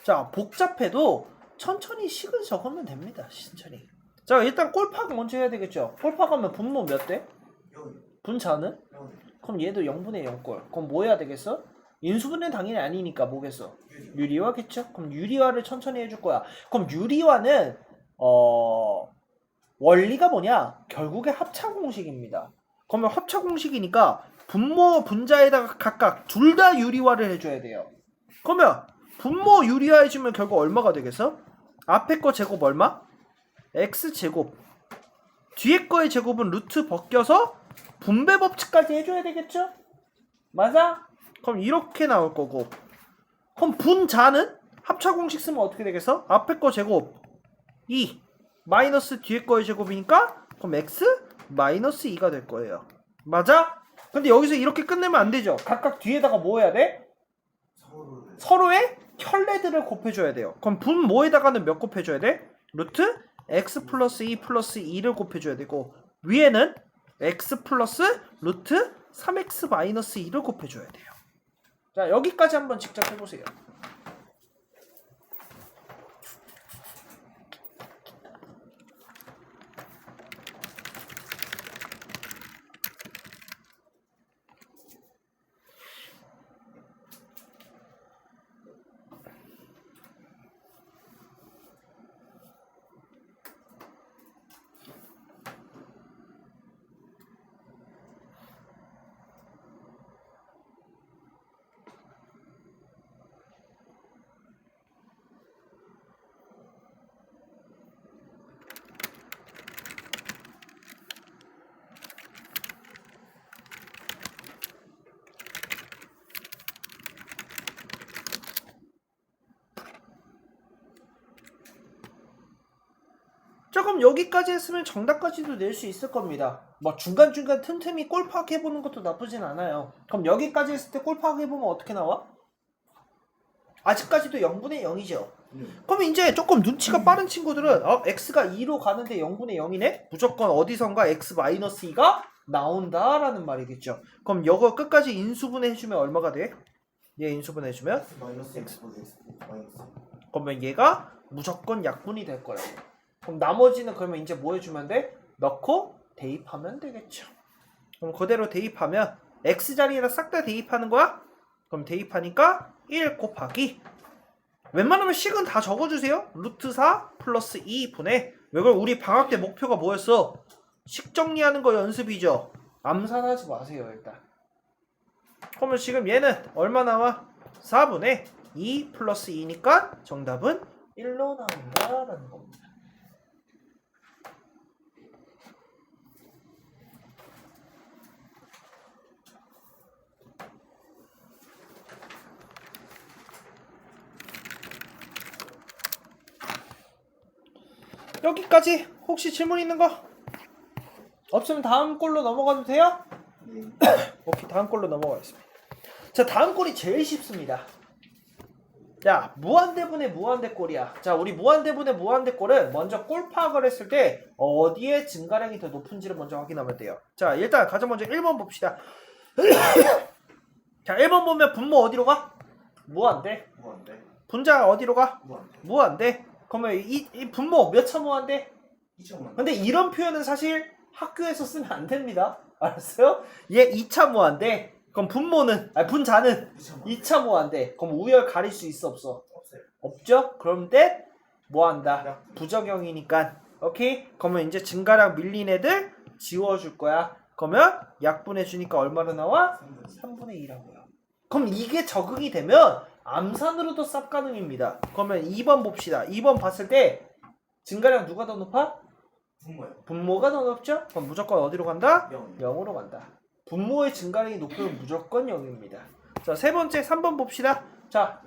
자, 복잡해도 천천히 식을 적으면 됩니다. 천천히. 자, 일단 꼴파악 먼저 해야 되겠죠. 꼴파악하면 분모 몇 대? 분자는? 그럼 얘도 0분의 0꼴. 그럼 뭐 해야 되겠어? 인수분해는 당연히 아니니까 뭐겠어? 유리화겠죠? 그럼 유리화를 천천히 해줄 거야. 그럼 유리화는 원리가 뭐냐? 결국에 합차공식입니다. 그러면 합차공식이니까 분모 분자에다가 각각 둘 다 유리화를 해줘야 돼요. 그러면 분모 유리화 해주면 결국 얼마가 되겠어? 앞에 거 제곱 얼마? x제곱. 뒤에 거의 제곱은 루트 벗겨서 분배 법칙까지 해줘야 되겠죠? 맞아? 그럼 이렇게 나올 거고, 그럼 분자는 합차공식 쓰면 어떻게 되겠어? 앞에 거 제곱 2 마이너스 뒤에 거의 제곱이니까 그럼 x 마이너스 2가 될 거예요. 맞아? 근데 여기서 이렇게 끝내면 안 되죠. 각각 뒤에다가 뭐 해야 돼? 서로의 혈례들을 곱해줘야 돼요. 그럼 분모에다가는 몇 곱해줘야 돼? 루트 x 플러스 2 플러스 2를 곱해줘야 되고, 위에는 x 플러스 루트 3x 마이너스 2를 곱해줘야 돼요. 자, 여기까지 한번 직접 해보세요. 조금 여기까지 했으면 정답까지도 낼 수 있을 겁니다. 뭐 중간중간 틈틈이 꼴파악 해보는 것도 나쁘진 않아요. 그럼 여기까지 했을 때 꼴파악 해보면 어떻게 나와? 아직까지도 0분의 0이죠. 그럼 이제 조금 눈치가 빠른 친구들은 x가 2로 가는데 0분의 0이네? 무조건 어디선가 x-2가 나온다라는 말이겠죠. 그럼 이거 끝까지 인수분해 해주면 얼마가 돼? 얘 인수분해 해주면? 그러면 얘가 무조건 약분이 될 거예요. 그럼 나머지는 그러면 이제 뭐 해주면 돼? 넣고 대입하면 되겠죠. 그럼 그대로 대입하면 x자리에다 싹 다 대입하는 거야? 그럼 대입하니까 1 곱하기, 웬만하면 식은 다 적어주세요. 루트 4 플러스 2분의, 왜 그럼 우리 방학 때 목표가 뭐였어? 식 정리하는 거 연습이죠. 암산하지 마세요 일단. 그러면 지금 얘는 얼마 나와? 4분의 2 플러스 2니까 정답은 1로 나온다라는 겁니다. 여기까지 혹시 질문 있는 거? 없으면 다음 꼴로 넘어가도 돼요? 네. 오케이, 다음 꼴로 넘어가겠습니다. 자, 다음 꼴이 제일 쉽습니다. 자, 무한대분의 무한대꼴이야. 자, 우리 무한대분의 무한대꼴은 먼저 꼴 파악을 했을 때 어디에 증가량이 더 높은지를 먼저 확인하면 돼요. 자, 일단 가장 먼저 1번 봅시다. 자, 1번 보면 분모 어디로 가? 무한대. 무한대. 분자 어디로 가? 무한대. 무한대. 그러면 이 분모 몇 차 무한대? 2,000만. 근데 이런 표현은 사실 학교에서 쓰면 안 됩니다. 알았어요? 얘 2차 무한대. 그럼 분모는, 분자는 2차 무한대. 그럼 우열 가릴 수 있어 없어? 없어요. 없죠? 그런데 뭐 한다? 부적용이니까. 오케이? 그러면 이제 증가량 밀린 애들 지워줄 거야. 그러면 약분해 주니까 얼마로 나와? 3분의 2라고요. 그럼 이게 적응이 되면 암산으로도 쌉 가능입니다. 그러면 2번 봅시다. 2번 봤을 때 증가량 누가 더 높아? 분모요. 분모가 더 높죠? 그럼 무조건 어디로 간다? 0. 0으로 간다. 분모의 증가량이 높으면 무조건 0입니다. 자, 세 번째 3번 봅시다. 자,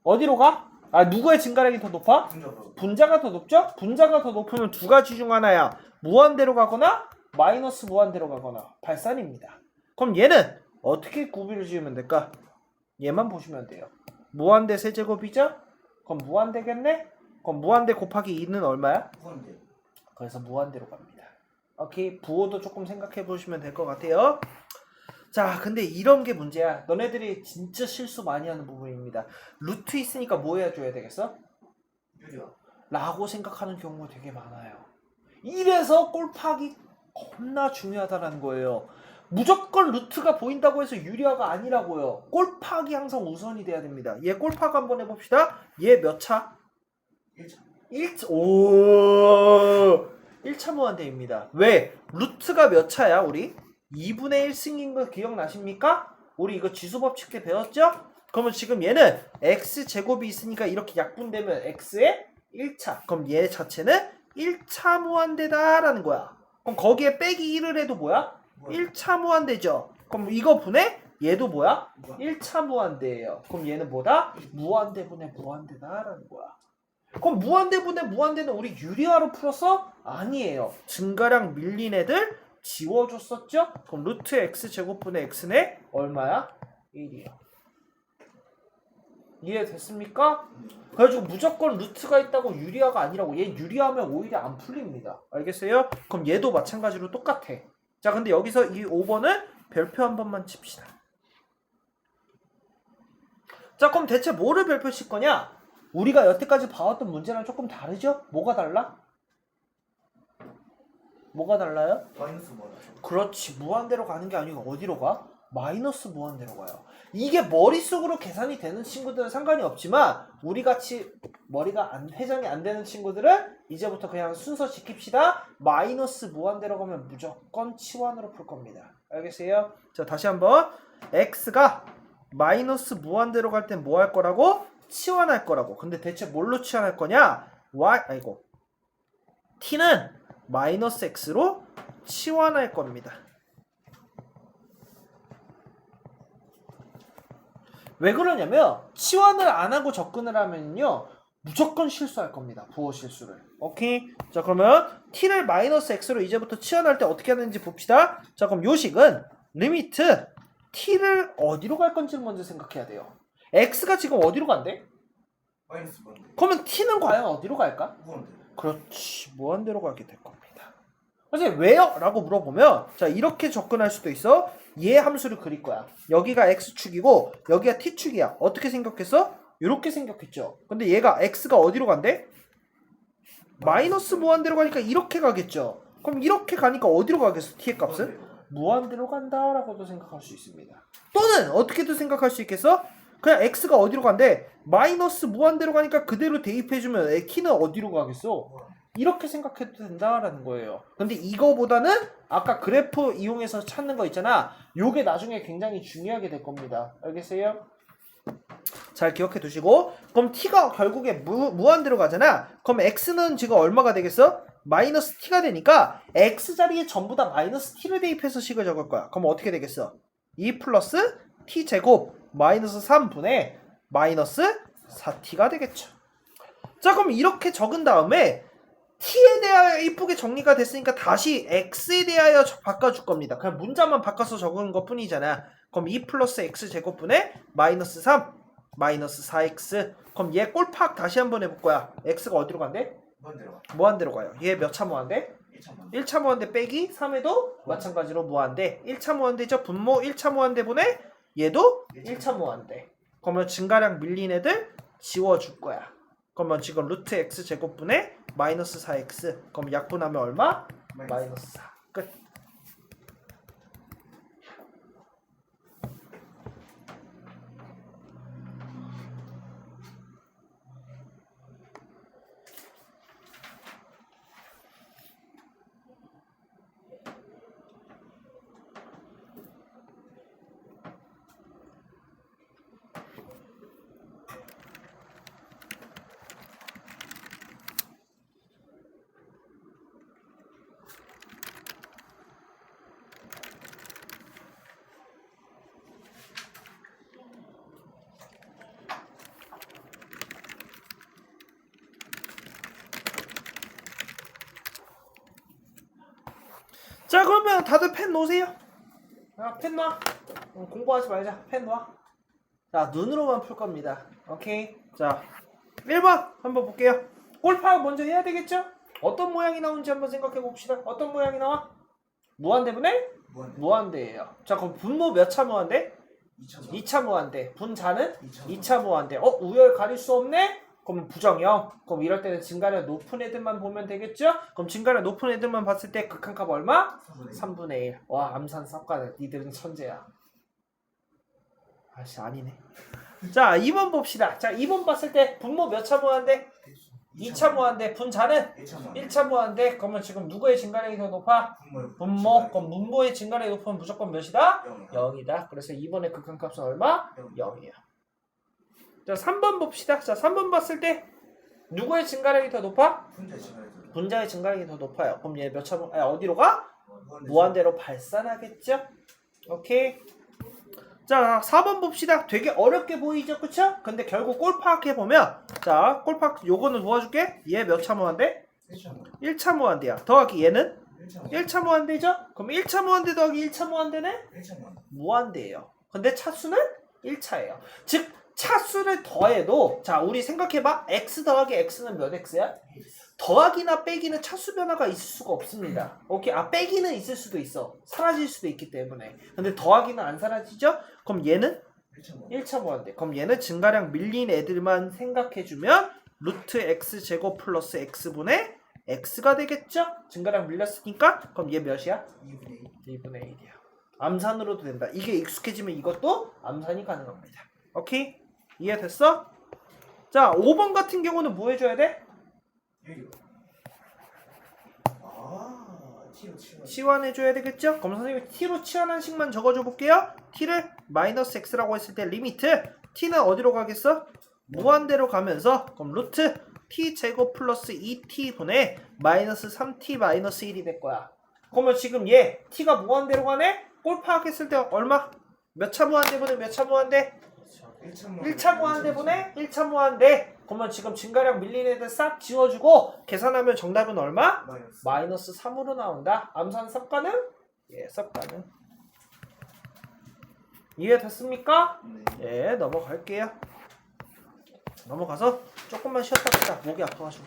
어디로 가? 아, 누구의 증가량이 더 높아? 분모로. 분자가 더 높죠? 분자가 더 높으면 두 가지 중 하나야. 무한대로 가거나 마이너스 무한대로 가거나 발산입니다. 그럼 얘는 어떻게 구비를 지으면 될까? 얘만 보시면 돼요. 무한대 세제곱이죠? 그럼 무한대겠네? 그럼 무한대 곱하기 2는 얼마야? 무한대. 그래서 무한대로 갑니다. 오케이, 부호도 조금 생각해 보시면 될 것 같아요. 자, 근데 이런 게 문제야. 너네들이 진짜 실수 많이 하는 부분입니다. 루트 있으니까 뭐 해줘야 되겠어? 유리화. 라고 생각하는 경우가 되게 많아요. 이래서 꼴파기 겁나 중요하다는 거예요. 무조건 루트가 보인다고 해서 유리화가 아니라고요. 꼴파기 항상 우선이 돼야 됩니다. 얘 꼴파기 한번 해봅시다. 얘 몇 차? 1차. 1차 무한대입니다. 왜? 루트가 몇 차야 우리? 2분의 1승인 거 기억나십니까? 우리 이거 지수법칙 때 배웠죠? 그러면 지금 얘는 x제곱이 있으니까 이렇게 약분되면 x의 1차. 그럼 얘 자체는 1차 무한대다라는 거야. 그럼 거기에 빼기 1을 해도 뭐야? 1차 무한대죠. 그럼 이거 분해? 얘도 뭐야? 1차 무한대예요. 그럼 얘는 뭐다? 무한대분의 무한대다라는 거야. 그럼 무한대분의 무한대는 우리 유리화로 풀었어? 아니에요. 증가량 밀린 애들 지워줬었죠? 그럼 루트 x제곱분의 x는 얼마야? 1이요. 이해됐습니까? 그래가지고 무조건 루트가 있다고 유리화가 아니라고. 얘 유리화하면 오히려 안 풀립니다. 알겠어요? 그럼 얘도 마찬가지로 똑같아. 자, 근데 여기서 이 5번은 별표 한 번만 칩시다. 자, 그럼 대체 뭐를 별표 칠 거냐? 우리가 여태까지 봐왔던 문제랑 조금 다르죠? 뭐가 달라? 뭐가 달라요? 마이너스 무한대. 그렇지, 무한대로 가는 게 아니고 어디로 가? 마이너스 무한대로 가요. 이게 머릿속으로 계산이 되는 친구들은 상관이 없지만 우리같이 머리가 회전이 안 되는 친구들은 이제부터 그냥 순서 지킵시다. 마이너스 무한대로 가면 무조건 치환으로 풀 겁니다. 알겠어요? 자, 다시 한번. x가 마이너스 무한대로 갈 땐 뭐 할 거라고? 치환할 거라고. 근데 대체 뭘로 치환할 거냐? t는 마이너스 x로 치환할 겁니다. 왜 그러냐면 치환을 안 하고 접근을 하면요 무조건 실수할 겁니다. 부호 실수를. 오케이. 자, 그러면 t를 마이너스 x로 이제부터 치환할 때 어떻게 하는지 봅시다. 자, 그럼 요식은 리미트 t를 어디로 갈 건지를 먼저 생각해야 돼요. x가 지금 어디로 간대? 마이너스 무한대. 그러면 t는 과연 어디로 갈까? 무한대. 그렇지, 무한대로 가게 될 겁니다. 선생님 왜요? 라고 물어보면 자, 이렇게 접근할 수도 있어. 얘 함수를 그릴 거야. 여기가 x축이고 여기가 t축이야. 어떻게 생각했어? 이렇게 생각했죠. 근데 얘가 x가 어디로 간대? 마이너스 무한대로 가니까 이렇게 가겠죠. 그럼 이렇게 가니까 어디로 가겠어? t의 값은? 무한대로 간다라고도 생각할 수 있습니다. 또는 어떻게도 생각할 수 있겠어? 그냥 x가 어디로 간대? 마이너스 무한대로 가니까 그대로 대입해주면 t는 어디로 가겠어? 이렇게 생각해도 된다라는 거예요. 근데 이거보다는 아까 그래프 이용해서 찾는 거 있잖아. 요게 나중에 굉장히 중요하게 될 겁니다. 알겠어요? 잘 기억해 두시고. 그럼 t가 결국에 무한대로 가잖아. 그럼 x는 지금 얼마가 되겠어? 마이너스 t가 되니까 x 자리에 전부 다 마이너스 t를 대입해서 식을 적을 거야. 그럼 어떻게 되겠어? 2 플러스 t 제곱 마이너스 3분의 마이너스 4t가 되겠죠. 자, 그럼 이렇게 적은 다음에 t에 대하여 이쁘게 정리가 됐으니까 다시 x에 대하여 바꿔줄 겁니다. 그냥 문자만 바꿔서 적은 것 뿐이잖아. 그럼 2 플러스 x 제곱분의 마이너스 3 마이너스 4x. 그럼 얘 꼴팍 다시 한번 해볼 거야. x가 어디로 간대? 무한대로 가. 무한대로 가요. 얘 몇 차 무한대? 1차 무한대. 1차 무한대 빼기 3에도 마찬가지로 무한대. 1차 무한대죠. 분모 1차 무한대분의 얘도 1차 무한대. 그러면 증가량 밀린 애들 지워줄 거야. 그러면 지금 루트 x 제곱분의 마이너스 4x. 그럼 약분하면 얼마? 마이너스 4. 끝. 자, 그러면 다들 펜 놓으세요. 펜 놔. 공부하지 말자. 펜 놔. 자, 눈으로만 풀 겁니다. 오케이. 자, 1번 한번 볼게요. 꼴파악 먼저 해야 되겠죠? 어떤 모양이 나오는지 한번 생각해 봅시다. 어떤 모양이 나와? 무한대분의 무한대예요. 자, 그럼 분모 몇 차 무한대? 2차 무한대. 분자는 2차 무한대. 우열 가릴 수 없네? 그럼 부정형. 그럼 이럴 때는 증가량 높은 애들만 보면 되겠죠? 그럼 증가량 높은 애들만 봤을 때 극한값 얼마? 3분의 1. 와, 암산 쌉가네. 니들은 천재야. 아씨, 아니네. 자, 2번 봅시다. 자, 2번 봤을 때 분모 몇 차 무한대? 2차 무한대. 분자는 1차 무한대. 그러면 지금 누구의 증가량이 더 높아? 분모. 그럼 분모의 증가량이 높으면 무조건 몇이다? 0이다. 그래서 2번의 극한값은 얼마? 0이야. 자, 3번 봅시다. 자, 3번 봤을 때 누구의 증가량이 더 높아? 분자의 증가량이 더 높아요. 그럼 얘 몇 차 어디로 가? 무한대로 발산하겠죠? 오케이. 자, 4번 봅시다. 되게 어렵게 보이죠? 그쵸? 근데 결국 꼴 파악해보면, 자, 꼴 파악 요거는 도와줄게. 얘 몇 차 무한대? 1차 무한대야. 더하기 얘는 1차 무한대죠? 그럼 1차 무한대 더하기 1차 무한대는 무한대예요. 근데 차수는 1차예요. 즉 차수를 더해도, 자, 우리 생각해봐. x 더하기 x는 몇 x야? 더하기나 빼기는 차수 변화가 있을 수가 없습니다. 오케이. 빼기는 있을 수도 있어. 사라질 수도 있기 때문에. 근데 더하기는 안 사라지죠? 그럼 얘는 1차 무한대. 그럼 얘는 증가량 밀린 애들만 생각해주면 루트 x 제곱 플러스 x분의 x가 되겠죠? 증가량 밀렸으니까. 그럼 얘 몇이야? 2분의 1이야. 암산으로도 된다. 이게 익숙해지면 이것도 암산이 가능합니다. 오케이? 이해됐어? 자, 5번 같은 경우는 뭐 해줘야 돼? 치환해줘야 되겠죠? 그럼 선생님이 t로 치환한 식만 적어줘 볼게요. t를 마이너스 x라고 했을 때 리미트 t는 어디로 가겠어? 무한대로 가면서 그럼 루트 t 제곱 플러스 2t 분의 마이너스 3t 마이너스 1이 될 거야. 그러면 지금 얘 t가 무한대로 가네? 꼴 파악했을 때 얼마? 몇 차 무한대분의 몇 차 무한대? 1차 무한대분의 1차 무한대. 그러면 지금 증가량 밀린 애들 싹 지워주고 계산하면 정답은 얼마? 마이너스 3으로 나온다. 암산 섭가능? 예, 섭가능. 이해됐습니까? 예, 넘어갈게요. 넘어가서 조금만 쉬었다 보자. 목이 아파가지고.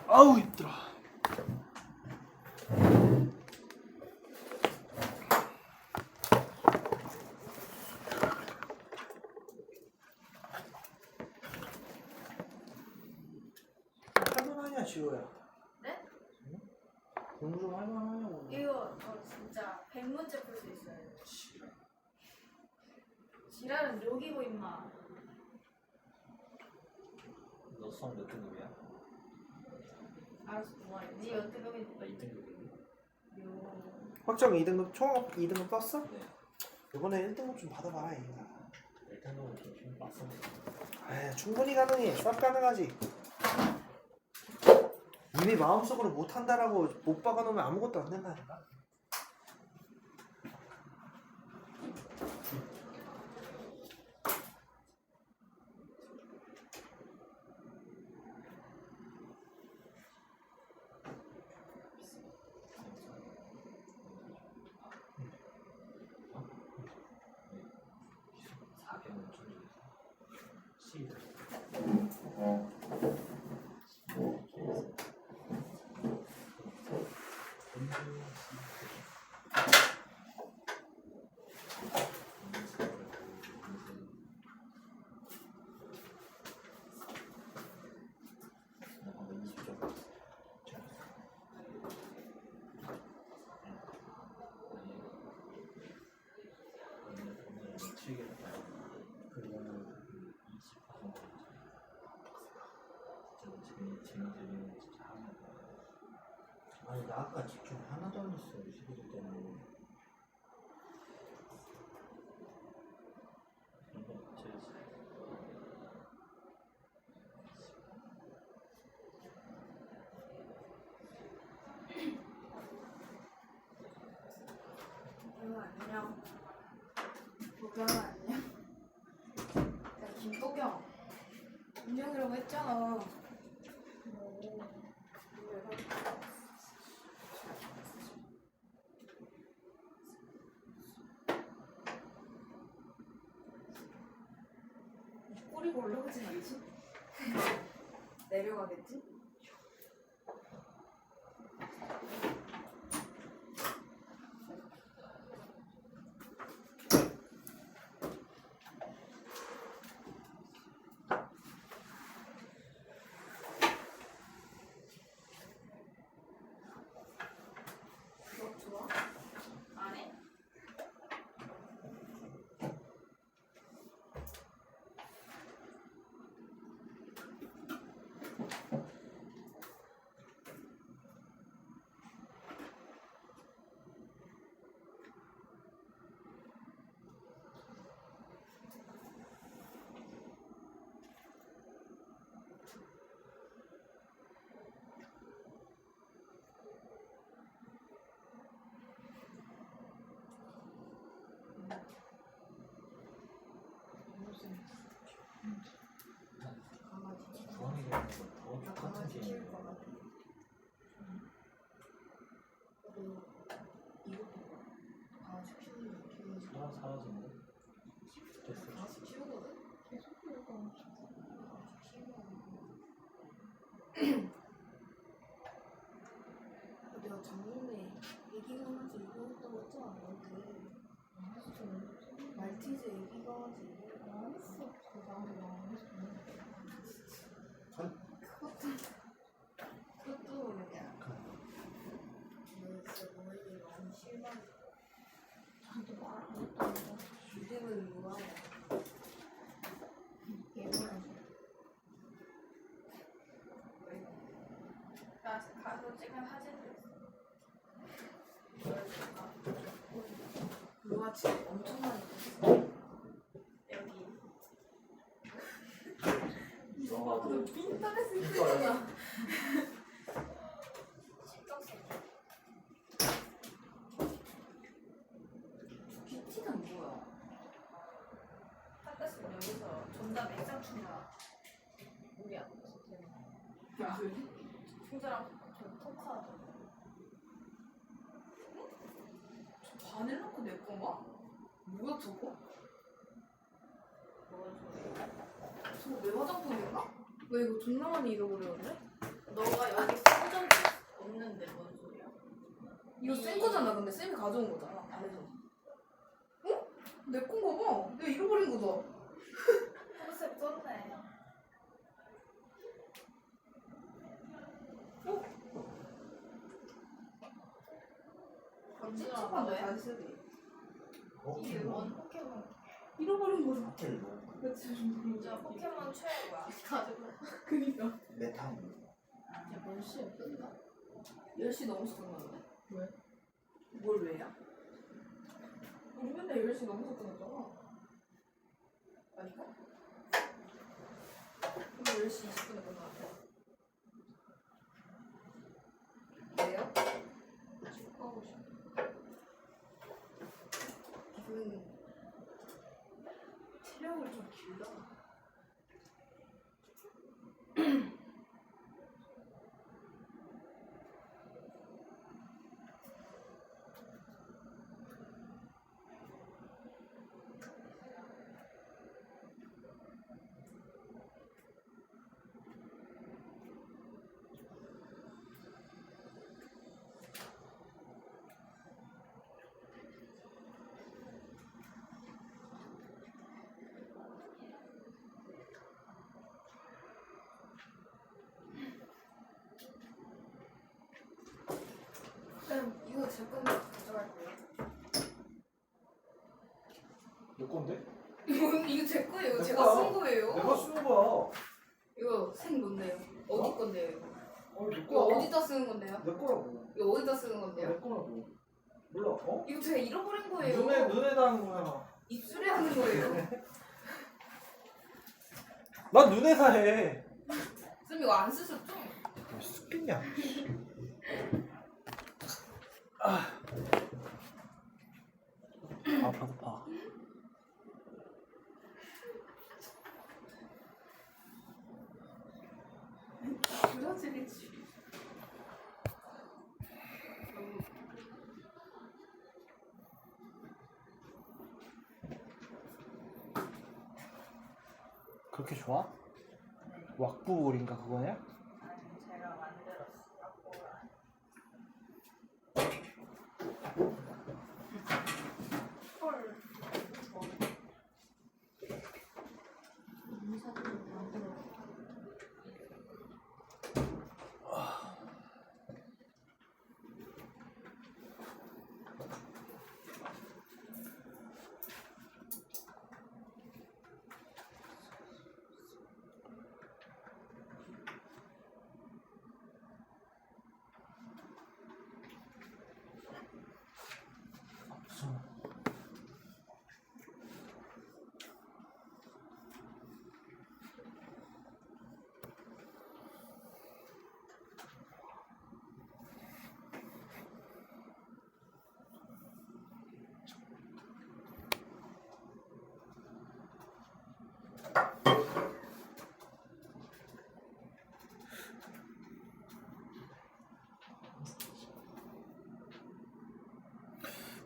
아우 힘들어. 할만하냐 지호야? 네? 공부 좀 할만하냐고. 이거 진짜 100문제 풀 수 있어요. 지랄은 욕이고 임마. 너 수학 몇 등급이야? 알았어, 좋아해. 니 어떻게 나 2등급인데. 확정 2등급 총 2등급 떴어? 네. 이번에 1등급 좀 받아봐라 얘가. 1등급은 좀 빡센. 에이, 충분히 가능해. 쌉 가능하지. 이미 마음속으로 못한다라고 못 박아놓으면 아무것도 안 된다니까. 미치겠다. 그리고는 20% 진짜 재미 들리는 거 진짜 하면 아니 나 아까 집중 하나도 안 했어 11일 때는. 이거 제일 도겸아 안녕. 도겸아 안녕. 야 김도겸. 안녕이라고 했잖아. 꼬리가 올라가진 않지? 내려가겠지? 너 좋아? 안 해? 강아지. 주황이가 더 나 똑같은 강아지 키울 게임이야. 것 같아. 너도 이것도 봐. 강아지 키우는 사라진 거? 됐어. 강아지 키우거든? 계속 키울 거 같아. 내가 작년에 애기 강아지 입원했다고 했잖아 너한테. 안 했어. 말티즈 애기 강아지 안 했어. 나한테 안 했어. 그것도 그냥 너 진짜 너에게 많이 실망. 저한테 말 안 했다고. 이름은 뭐야? 예원하지. 나 가서 찍은 사진도 있어. 루아 지금 엄청 많이 봤어. 여기. 너가 너 핀터레스트 있잖아. 십각선. 뷰티는 뭐야? 핫가스는 여기서 존나 맥상 춘다. 우리 안 봤어. 야, 풍자랑 저 토크하자. 저 바늘 넣고 내 건가? 뭐야 저거? 뭔 소리야? 저거 내 화장품인가? 왜 이거 존나 많이 잃어버렸는데? 너가 여기 쓴 적이 없는데 뭔 소리야? 이거 쓴 거잖아. 근데 쌤이 가져온 거잖아. 안에서. 어? 내 건가 봐. 내가 잃어버린 거다. 컨셉 떴네. 찝찝한데 다시 쓰기. 이게 뭔 포켓몬? 잃어버린 거잖아. 호텔 뭐 그치 진짜 포켓몬 최고야. 가지고. 그니까. 메타모. 야, 몇 시에 끝나? 10시 넘어서 끝났는데? 왜? 뭘 왜야? 우리 맨날 10시 넘어서 끝났잖아. 아닌가? 그럼 10시 20분에 끝났대. 왜요? 집 가고 싶어. 이건 체력을 좀 길다. 그럼 이거 제 건데 가져갈게요. 내 건데? 이거 제 거예요. 내 제가 거야. 쓴 거예요. 내가 쓰는 거야. 이거 생 뭔데요? 어디 건데요? 이거? 어, 내 이거 거야. 어디다 쓰는 건데요? 내 거라고. 이거 어디다 쓰는 건데요? 내 거라고. 몰라. 어? 이거 제가 잃어버린 거예요. 눈에다 하는 거야. 입술에 하는 거예요. 난 눈에다 해. 쌤 이거 안 쓰셨죠? 왜 쓰겠냐? 아, 배고파. 브라질이지. 그렇게 좋아? 왁부올인가 그거냐? 아니 제가 만들었어. 헐.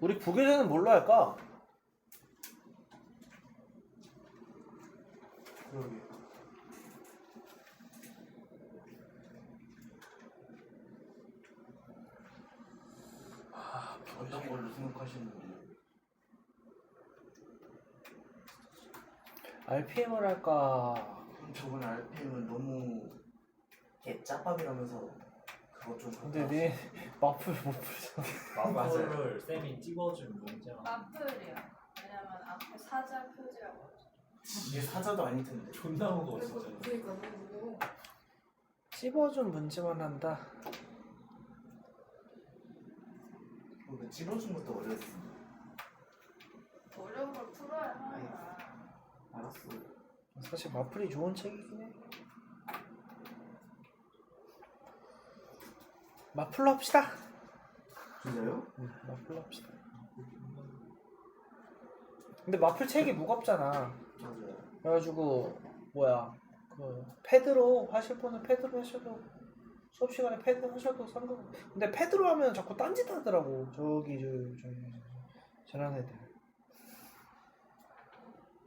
우리 부계자는 뭘로 할까? 그러게. 어떤 걸로 생각하시는지. RPM을 할까? 저번 RPM은 너무 짭밥이라면서 그거 좀. 근데 내 마플 못 풀잖아. 마블을 쌤이 찍어준 문제가 마플이야. 왜냐면 앞에 사자 표지라고. 이게 사자도 아닐 텐데. 존나 무거워 진짜. 그러니까 너무 무거워. 찝어준 문제만 한다. 그 찝어준 것도 어려웠어. 어려운 걸 풀어야 하는 거야. 알았어. 사실 마플이 좋은 책이긴 해. 마플로 합시다. 진짜요? 마플로 합시다. 근데 마플 책이 무겁잖아. 맞아요. 그래가지고 뭐야 그 패드로 하실 분은 패드로 하셔도 수업 시간에 패드 하셔도 상관. 근데 패드로 하면 자꾸 딴짓 하더라고. 저기 저런 애들.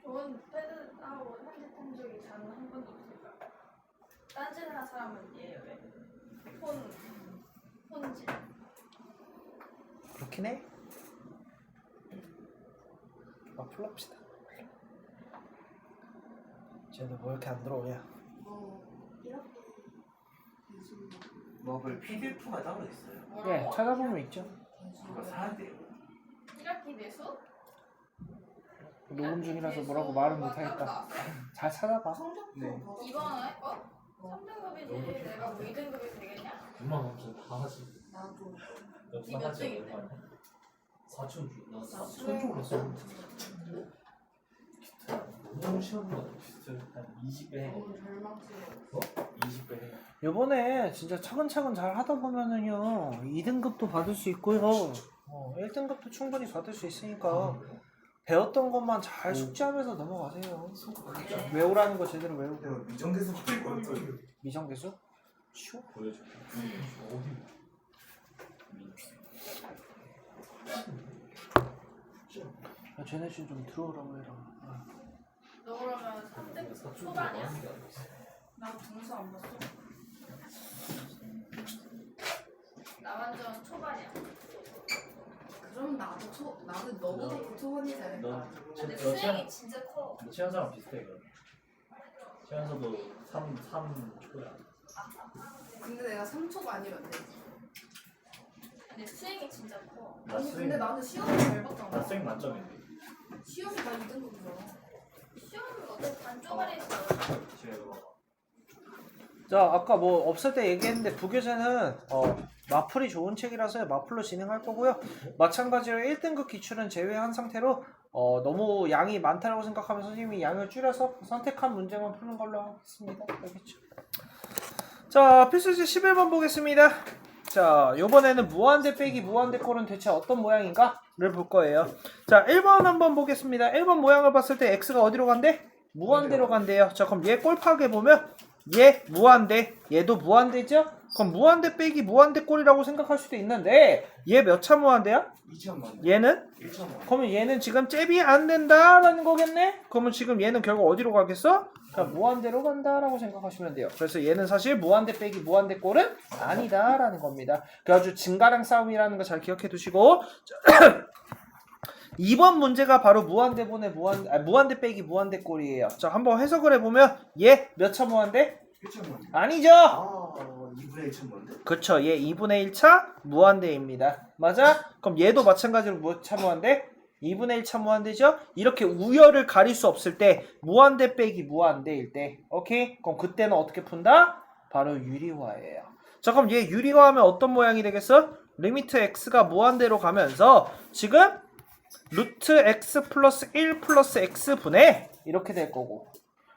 저는 패드 따고 편집한 적이 단 한 번도 없을까. 딴짓하는 사람은 얘예요. 왜? 폰지. 그렇긴 해. 마플로 합시다. 쟤는 뭐 이렇게 안 들어오냐? 이렇게 마블 PDF가 따로 있어요. 예, 찾아보면 있죠. 그거 사야 돼요. 1학기 내수? 녹음 중이라서 뭐라고 말은 못하겠다. 잘 찾아봐. 네. 이번 할 거? 3등급이지. 내가 뭐 2등급이 되겠냐? 6만 원짜리 다 하지. 나도. 몇 몇 등인데? 4천 주. 나 4천 나중에 쪽으로 써. 너무 쉬운 거 같아. 비슷해. 한 20배 해. 오늘 절망치. 20배 해. 요번에 진짜 차근차근 잘 하다 보면은요 2등급도 받을 수 있고요 1등급도 충분히 받을 수 있으니까 배웠던 것만 잘 숙지하면서 넘어가세요. 외우라는 거 제대로 외우고. 내가 미정계수 받을 거 같아. 미정계수? 쉬워? 보여줄게. 어디? 야, 쟤네 좀 들어오라고 해라. 너 그러면 3등급 초반이야? 나 등수 안 봤어. 나 완전 초반이야. 그럼 나도 너보다 초반이지 않을까? 근데 수행이 진짜 커. 너 치안사랑 비슷해 그럼. 치안사도 3 초야. 근데 내가 3초가 아니면 돼. 근데 수행이 진짜 커. 나 아니 수행- 근데 나는 시험을 잘 봤잖아. 나 수행 만점인데. 시험 시험이 다 2등급이잖아. 시험은 어때? 반쪽알에 있어. 집에 봐봐. 자, 아까 뭐 없을 때 얘기했는데 부교재는 마플이 좋은 책이라서 마플로 진행할 거고요. 마찬가지로 1등급 기출은 제외한 상태로 너무 양이 많다고 생각하면 선생님이 양을 줄여서 선택한 문제만 푸는 걸로 하겠습니다. 알겠죠? 자, 필수제 11번 보겠습니다. 자, 요번에는 무한대 빼기 무한대 꼴은 대체 어떤 모양인가를 볼 거예요. 자, 1번 한번 보겠습니다. 1번 모양을 봤을 때 x가 어디로 간대? 무한대로 간대요. 자, 그럼 얘 꼴파하게 보면 얘 무한대, 얘도 무한대죠? 그럼 무한대 빼기 무한대 꼴이라고 생각할 수도 있는데 얘 몇 차 무한대야? 2천만. 얘는? 1천만. 그러면 얘는 지금 잽이 안 된다라는 거겠네? 그러면 지금 얘는 결국 어디로 가겠어? 그냥 무한대로 간다라고 생각하시면 돼요. 그래서 얘는 사실 무한대 빼기 무한대 꼴은 아니다라는 겁니다. 그래가지고 증가량 싸움이라는 거 잘 기억해 두시고 2번 문제가 바로 무한대분의 무한대 빼기 무한대 꼴이에요. 자, 한번 해석을 해보면 얘 몇 차 무한대? 1천만. 아니죠? 아, 2분의 1천만인데? 그쵸, 얘 2분의 1차 무한대입니다. 맞아? 그럼 얘도 마찬가지로 몇 차 무한대? 2분의 1차 무한대죠? 이렇게 우열을 가릴 수 없을 때 무한대 빼기 무한대일 때 오케이? 그럼 그때는 어떻게 푼다? 바로 유리화예요. 자, 그럼 얘 유리화하면 어떤 모양이 되겠어? 리미트 x가 무한대로 가면서 지금 루트 x 플러스 1 플러스 x 분의 이렇게 될 거고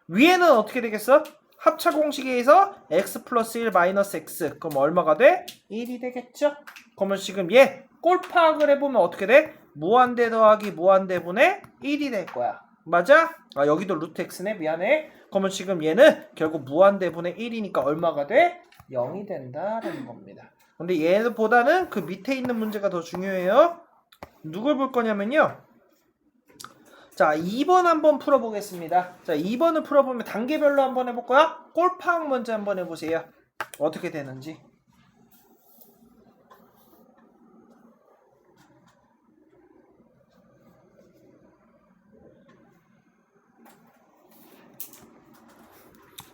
위에는 어떻게 되겠어? 합차 공식에 의해서 x 플러스 1 마이너스 x 그럼 얼마가 돼? 1이 되겠죠? 그러면 지금 얘 꼴파악을 해보면 어떻게 돼? 무한대 더하기 무한대 분의 1이 될 거야. 맞아? 아, 여기도 루트 x네. 미안해. 그러면 지금 얘는 결국 무한대 분의 1이니까 얼마가 돼? 0이 된다라는 겁니다. 근데 얘보다는 그 밑에 있는 문제가 더 중요해요. 누굴 볼 거냐면요. 자, 2번 한번 풀어보겠습니다. 자, 2번을 풀어보면 단계별로 한번 해볼 거야. 꼴파악 먼저 한번 해보세요. 어떻게 되는지.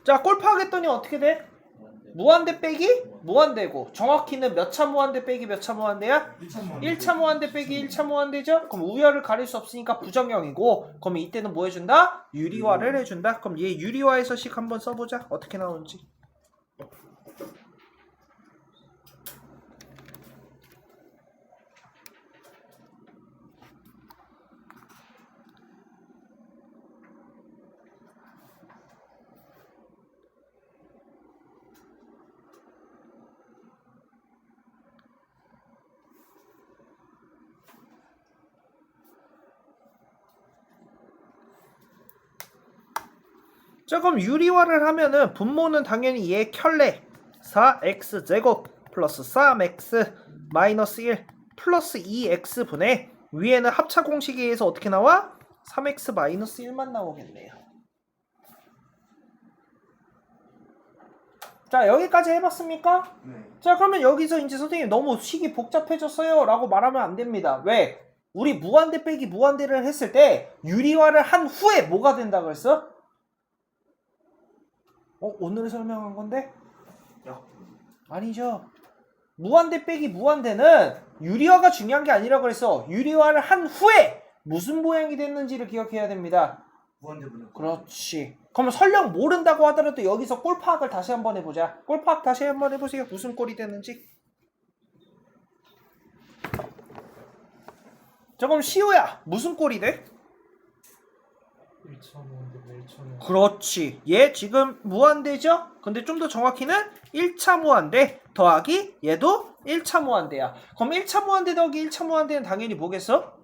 자, 꼴파악 했더니 어떻게 돼? 무한대 빼기 무한대고 정확히는 몇 차 무한대 빼기 몇 차 무한대야? 1천만. 1차 무한대 빼기 1차 무한대죠? 그럼 우열을 가릴 수 없으니까 부정형이고 그럼 이때는 뭐 해준다? 유리화를 해준다. 그럼 얘 유리화해서식 한번 써보자. 어떻게 나오는지. 자, 그럼 유리화를 하면은 분모는 당연히 얘 켤레 4x제곱 플러스 3x 마이너스 1 플러스 2x 분의 위에는 합차 공식에 의해서 어떻게 나와? 3x 마이너스 1만 나오겠네요. 자, 여기까지 해봤습니까? 네. 자, 그러면 여기서 이제 선생님 너무 식이 복잡해졌어요 라고 말하면 안 됩니다. 왜? 우리 무한대 빼기 무한대를 했을 때 유리화를 한 후에 뭐가 된다 그랬어? 오늘 설명한 건데? 야. 아니죠. 무한대 빼기 무한대는 유리화가 중요한 게 아니라 그랬어. 유리화를 한 후에 무슨 모양이 됐는지를 기억해야 됩니다. 무한대분의. 그렇지. 그러면 설령 모른다고 하더라도 여기서 꼴파악을 다시 한번 해보자. 꼴파악 다시 한번 해보세요. 무슨 꼴이 됐는지. 자, 그럼 시우야 무슨 꼴이 돼? 1차 무한대 1차 그렇지. 얘 지금 무한대죠? 근데 좀 더 정확히는 1차 무한대 더하기 얘도 1차 무한대야. 그럼 1차 무한대 더하기 1차 무한대는 당연히 뭐겠어?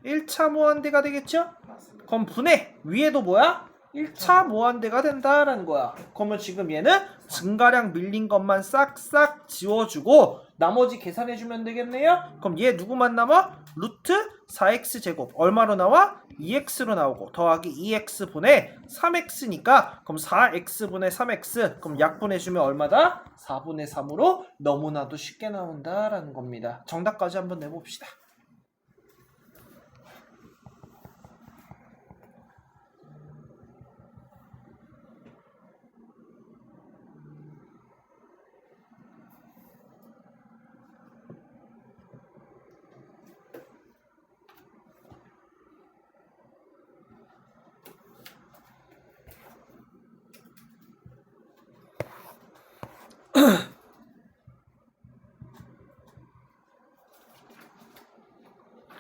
1차 무한대가 되겠죠? 맞습니다. 그럼 분해 위에도 뭐야? 1차 무한대가 된다라는 거야. 그러면 지금 얘는 증가량 밀린 것만 싹싹 지워주고 나머지 계산해주면 되겠네요. 그럼 얘 누구만 남아? 루트 4x제곱 얼마로 나와? 2x로 나오고 더하기 2x 분의 3x니까 그럼 4x 분의 3x 그럼 약분해주면 얼마다? 4분의 3으로 너무나도 쉽게 나온다라는 겁니다. 정답까지 한번 내봅시다.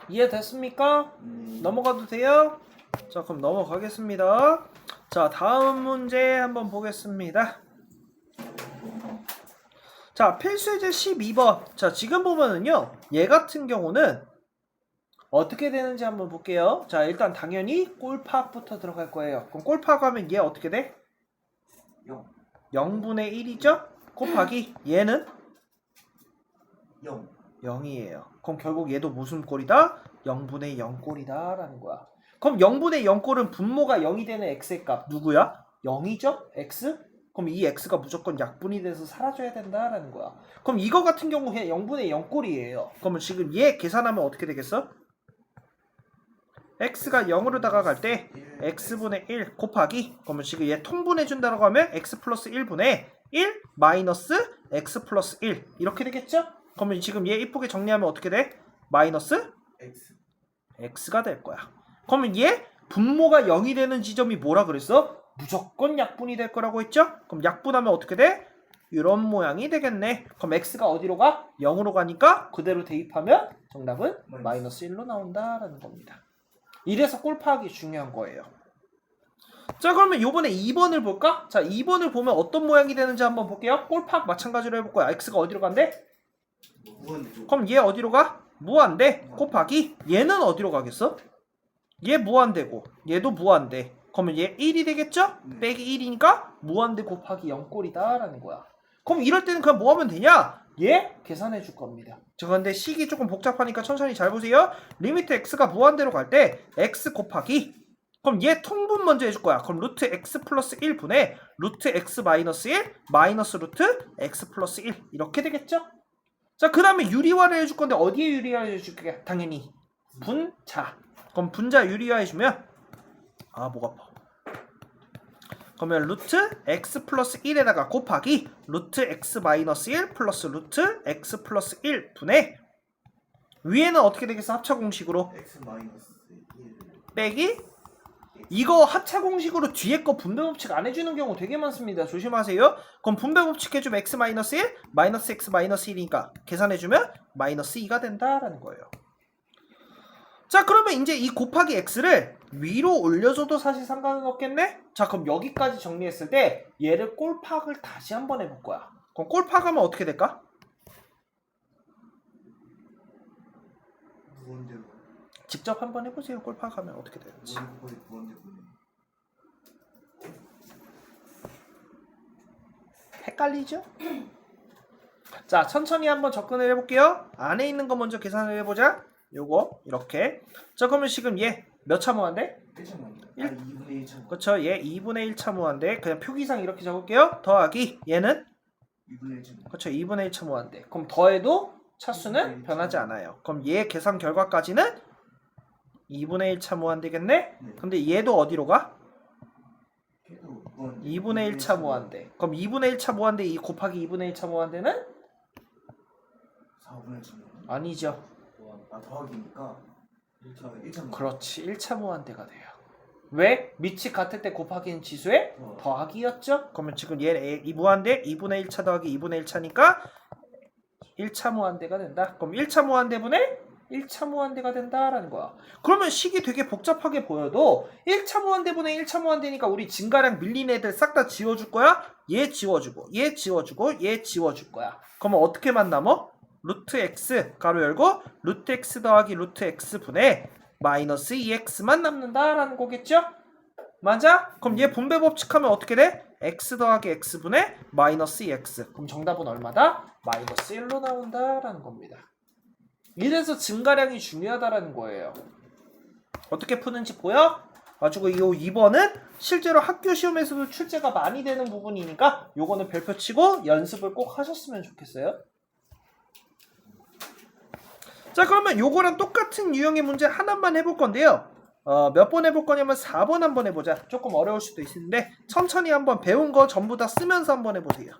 이해됐습니까? 넘어가도 돼요? 자, 그럼 넘어가겠습니다. 자, 다음 문제 한번 보겠습니다. 자, 필수예제 12번. 자, 지금 보면은요, 얘 같은 경우는 어떻게 되는지 한번 볼게요. 자, 일단 당연히 꼴파악부터 들어갈 거예요. 그럼 꼴파악하면 얘 어떻게 돼? 0 0분의 1이죠? 곱하기 얘는 0 0이에요. 그럼 결국 얘도 무슨 꼴이다? 0분의 0 꼴이다 라는 거야. 그럼 0분의 0 꼴은 분모가 0이 되는 x의 값 누구야? 0이죠? x? 그럼 이 x가 무조건 약분이 돼서 사라져야 된다라는 거야. 그럼 이거 같은 경우 그냥 0분의 0 꼴이에요. 그러면 지금 얘 계산하면 어떻게 되겠어? x가 0으로 다가갈 때 x분의 1 곱하기, 그러면 지금 얘 통분해 준다고 하면 x 플러스 1분의 1 마이너스 x 플러스 1 이렇게 되겠죠? 그러면 지금 얘 이쁘게 정리하면 어떻게 돼? 마이너스 x x가 될 거야. 그러면 얘 분모가 0이 되는 지점이 뭐라 그랬어? 무조건 약분이 될 거라고 했죠? 그럼 약분하면 어떻게 돼? 이런 모양이 되겠네. 그럼 x가 어디로 가? 0으로 가니까 그대로 대입하면 정답은 마이너스 1로 나온다라는 겁니다. 이래서 꼴파하기 중요한 거예요. 자, 그러면 요번에 2번을 볼까? 자, 2번을 보면 어떤 모양이 되는지 한번 볼게요. 꼴파악 마찬가지로 해볼 거야. x가 어디로 간대? 무한대 그럼 얘 어디로 가? 무한대 곱하기 얘는 어디로 가겠어? 얘 무한대고 얘도 무한대. 그러면 얘 1이 되겠죠? 빼기 1이니까 무한대 곱하기 0꼴이다 라는 거야. 그럼 이럴 때는 그냥 뭐 하면 되냐? 얘 계산해 줄 겁니다. 저 근데 식이 조금 복잡하니까 천천히 잘 보세요. 리미트 x가 무한대로 갈 때 x 곱하기, 그럼 얘 통분 먼저 해줄 거야. 그럼 루트 x 플러스 1분의 루트 x 마이너스 1 마이너스 루트 x 플러스 1 이렇게 되겠죠? 자, 그 다음에 유리화를 해줄 건데 어디에 유리화를 해줄게? 당연히 분자. 그럼 분자 유리화 해주면 목 아파. 그러면 루트 x 플러스 1에다가 곱하기 루트 x 마이너스 1 플러스 루트 x 플러스 1 분의 위에는 어떻게 되겠어? 합차 공식으로 x 마이너스 1 빼기, 이거 합차 공식으로 뒤에 거 분배 법칙 안 해주는 경우 되게 많습니다. 조심하세요. 그럼 분배 법칙 해주면 x 마이너스 1 마이너스 x 마이너스 1이니까 계산해주면 마이너스 2가 된다라는 거예요. 자, 그러면 이제 이 곱하기 x를 위로 올려줘도 사실 상관은 없겠네? 자, 그럼 여기까지 정리했을 때 얘를 꼴파악을 다시 한번 해볼 거야. 그럼 꼴파악하면 어떻게 될까? 무한대로 직접 한번 해보세요. 꼴파악하면 어떻게 되는지. 무한대 헷갈리죠? 자, 천천히 한번 접근을 해볼게요. 안에 있는 거 먼저 계산을 해보자. 요거 이렇게. 자, 그러면 지금 얘 몇 차 무한대? 2분의 1차 그렇죠. 얘 2분의 1차 무한대. 그냥 표기상 이렇게 적을게요. 더하기 얘는 2분의 1차 그렇죠. 2분의 1차 무한대. 그럼 더해도 차수는 변하지 않아요. 그럼 얘 계산 결과까지는 2분의 1차 무한대겠네? 근데 얘도 어디로 가? 2분의 1차 무한대. 그럼 2분의 1차 무한대 이 곱하기 2분의 1차 무한대는? 4분의 1차 아니죠. 더하기니까 1차 그렇지. 1차 무한대가 돼요. 왜? 밑이 같을 때 곱하기는 지수의 더하기였죠? 그러면 지금 얘 이 무한대 2분의 1차 더하기 2분의 1차니까 1차 무한대가 된다. 그럼 1차 무한대분의 1차 무한대가 된다라는 거야. 그러면 식이 되게 복잡하게 보여도 1차 무한대분의 1차 무한대니까 우리 증가량 밀린 애들 싹 다 지워줄 거야. 얘 지워주고 얘 지워주고 얘 지워줄 거야. 그러면 어떻게만 남어? 루트 x 가로 열고 루트 x 더하기 루트 x 분의 마이너스 2x만 남는다라는 거겠죠? 맞아? 그럼 얘 분배 법칙하면 어떻게 돼? x 더하기 x 분의 마이너스 2x. 그럼 정답은 얼마다? 마이너스 1로 나온다라는 겁니다. 이래서 증가량이 중요하다라는 거예요. 어떻게 푸는지 보여? 가지고 이 2번은 실제로 학교 시험에서도 출제가 많이 되는 부분이니까 요거는 별표 치고 연습을 꼭 하셨으면 좋겠어요. 자, 그러면 요거랑 똑같은 유형의 문제 하나만 해볼 건데요. 몇 번 해볼 거냐면 4번 한번 해보자. 조금 어려울 수도 있는데 천천히 한번 배운 거 전부 다 쓰면서 한번 해보세요.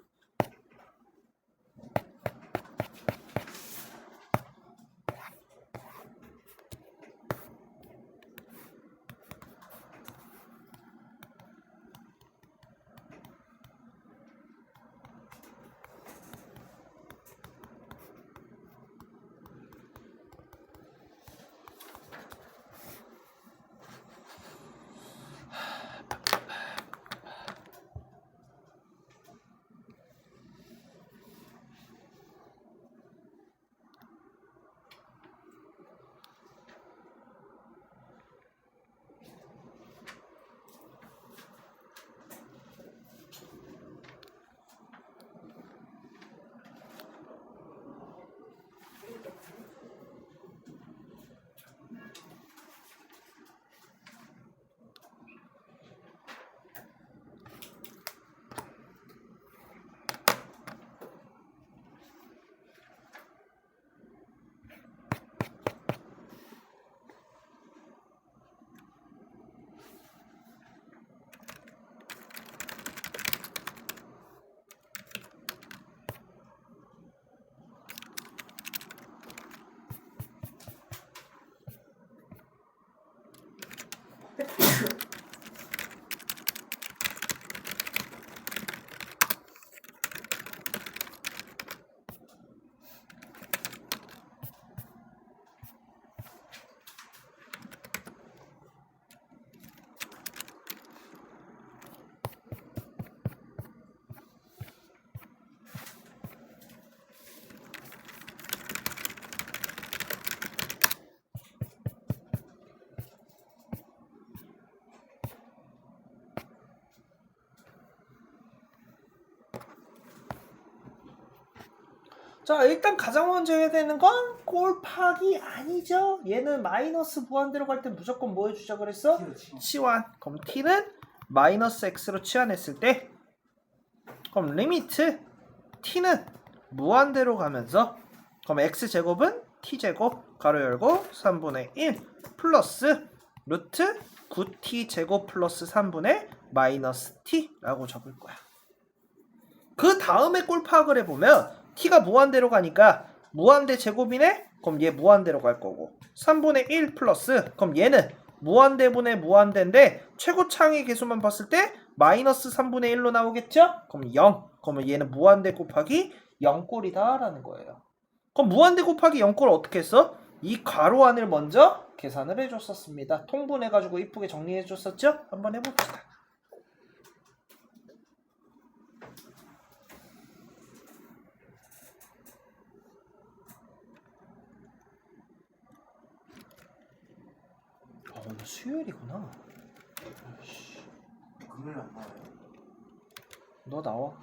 자, 일단 가장 먼저 해야 되는 건 꼴파기 아니죠. 얘는 마이너스 무한대로 갈 때 무조건 뭐 해주자 그랬어? 치환. 그럼 t는 마이너스 x로 치환했을 때 그럼 리미트 t는 무한대로 가면서 그럼 x제곱은 t제곱 가로 열고 3분의 1 플러스 루트 9t제곱 플러스 3분의 마이너스 t라고 적을 거야. 그 다음에 꼴파악을 해보면 t가 무한대로 가니까 무한대 제곱이네? 그럼 얘 무한대로 갈 거고 3분의 1 플러스 그럼 얘는 무한대분의 무한대인데 최고차항의 개수만 봤을 때 마이너스 3분의 1로 나오겠죠? 그럼 0 그러면 얘는 무한대 곱하기 0꼴이다 라는 거예요. 그럼 무한대 곱하기 0꼴 어떻게 했어? 이 괄호 안을 먼저 계산을 해줬었습니다. 통분해가지고 이쁘게 정리해줬었죠? 한번 해봅시다. 오늘 수요일이구나. 아이씨, 금요일 안 나와요? 너 나와.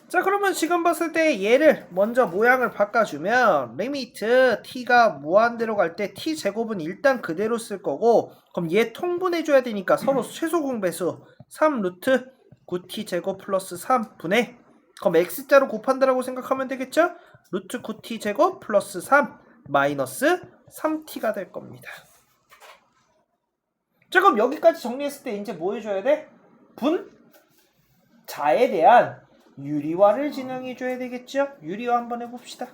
자, 그러면 지금 봤을 때 얘를 먼저 모양을 바꿔주면 리미트 t가 무한대로 갈 때 t제곱은 일단 그대로 쓸 거고 그럼 얘 통분해줘야 되니까 서로 최소 공배수 3 루트 9t제곱 플러스 3분의 그럼 x자로 곱한다라고 생각하면 되겠죠? 루트 9t제곱 플러스 3 마이너스 3t가 될 겁니다. 자, 그럼 여기까지 정리했을 때 이제 뭐 해줘야 돼? 분자에 대한 유리화를 진행해줘야 되겠죠? 유리화 한번 해봅시다.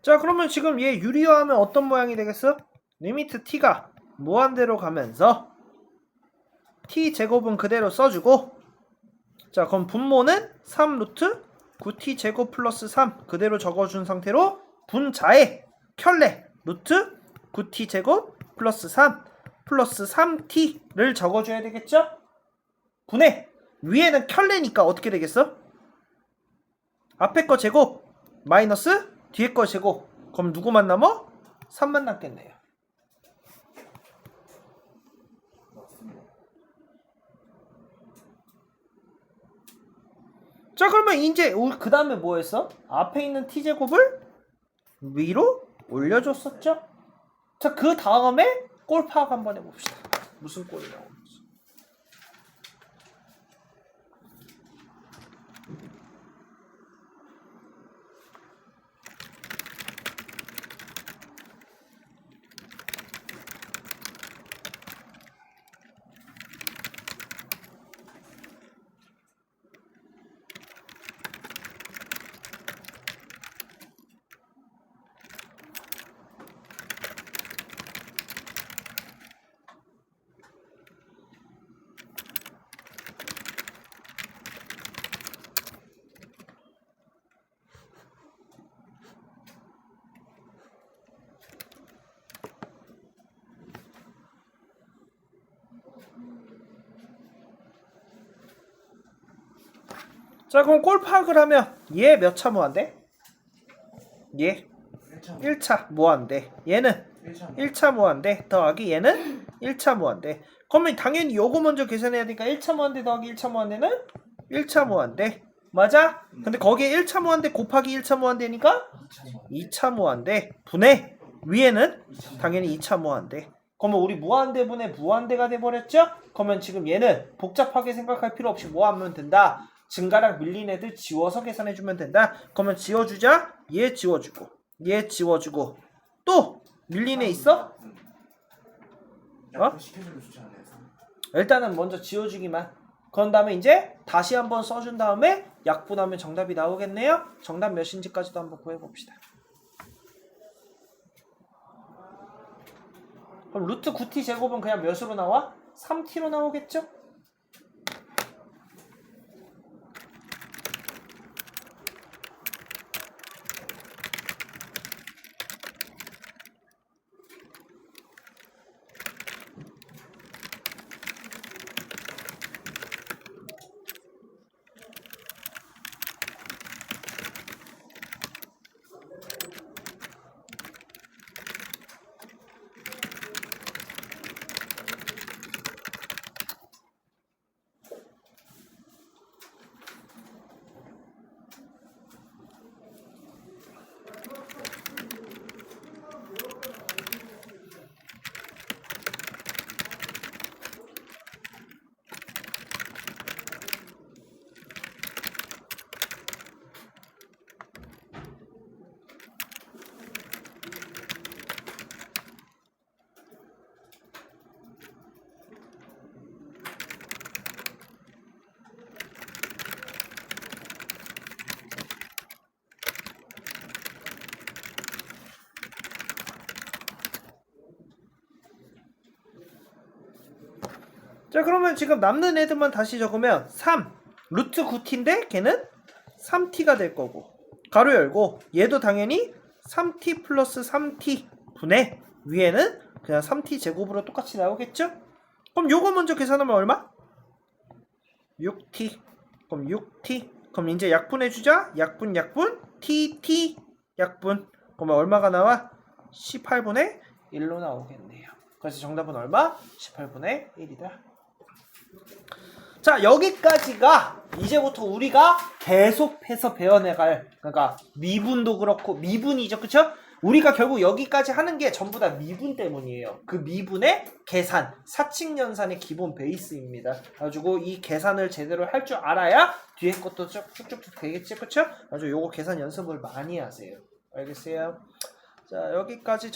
자, 그러면 지금 얘 유리화하면 어떤 모양이 되겠어? 리미트 t가 무한대로 가면서 t 제곱은 그대로 써주고, 자, 그럼 분모는 3 루트 9t 제곱 플러스 3 그대로 적어준 상태로 분자에 켤레 루트 9t 제곱 플러스 3 플러스 3t를 적어줘야 되겠죠? 분해 위에는 켤레니까 어떻게 되겠어? 앞에 거 제곱 마이너스 뒤에 거 제곱. 그럼 누구만 남어? 3만 남겠네요. 자, 그러면 이제 그 다음에 뭐 했어? 앞에 있는 t제곱을 위로 올려줬었죠? 자, 그 다음에 꼴 파악 한번 해봅시다. 무슨 꼴이 나오는지. 자, 그럼 꼴 파악을 하면 얘 몇 차 무한대? 얘 1차 무한대. 얘는 1차 무한대 더하기 얘는 1차 무한대. 그러면 당연히 요거 먼저 계산해야 되니까 1차 무한대 더하기 1차 무한대는 1차 무한대. 맞아? 근데 거기에 1차 무한대 곱하기 1차 무한대니까 2차 무한대. 분해 위에는 당연히 2차 무한대. 그러면 우리 무한대 분해 무한대가 돼버렸죠? 그러면 지금 얘는 복잡하게 생각할 필요 없이 뭐 하면 된다? 증가랑 밀린 애들 지워서 계산해주면 된다. 그러면 지워주자. 얘 지워주고 얘 지워주고 또 밀린 애 있어? 어? 시켜주면 좋지 않아요? 일단은 먼저 지워주기만. 그런 다음에 이제 다시 한번 써준 다음에 약분하면 정답이 나오겠네요. 정답 몇인지까지도 한번 구해봅시다. 그럼 루트 9t 제곱은 그냥 몇으로 나와? 3t로 나오겠죠? 자, 그러면 지금 남는 애들만 다시 적으면 3 루트 9t인데 걔는 3t가 될 거고, 가로 열고 얘도 당연히 3t 플러스 3t 분의 위에는 그냥 3t 제곱으로 똑같이 나오겠죠? 그럼 요거 먼저 계산하면 얼마? 6t. 그럼 6t. 그럼 이제 약분해주자. 약분 t 약분. 그러면 얼마가 나와? 18분의 1로 나오겠네요. 그래서 정답은 얼마? 18분의 1이다. 자, 여기까지가 이제부터 우리가 계속해서 배워내갈, 그러니까 미분도 그렇고 미분이죠, 그쵸? 우리가 결국 여기까지 하는 게 전부 다 미분 때문이에요. 그 미분의 계산, 사칙연산의 기본 베이스입니다. 그래가지고 이 계산을 제대로 할 줄 알아야 뒤에 것도 쭉쭉쭉 되겠지, 그쵸? 그래서 요거 계산 연습을 많이 하세요. 알겠어요? 자, 여기까지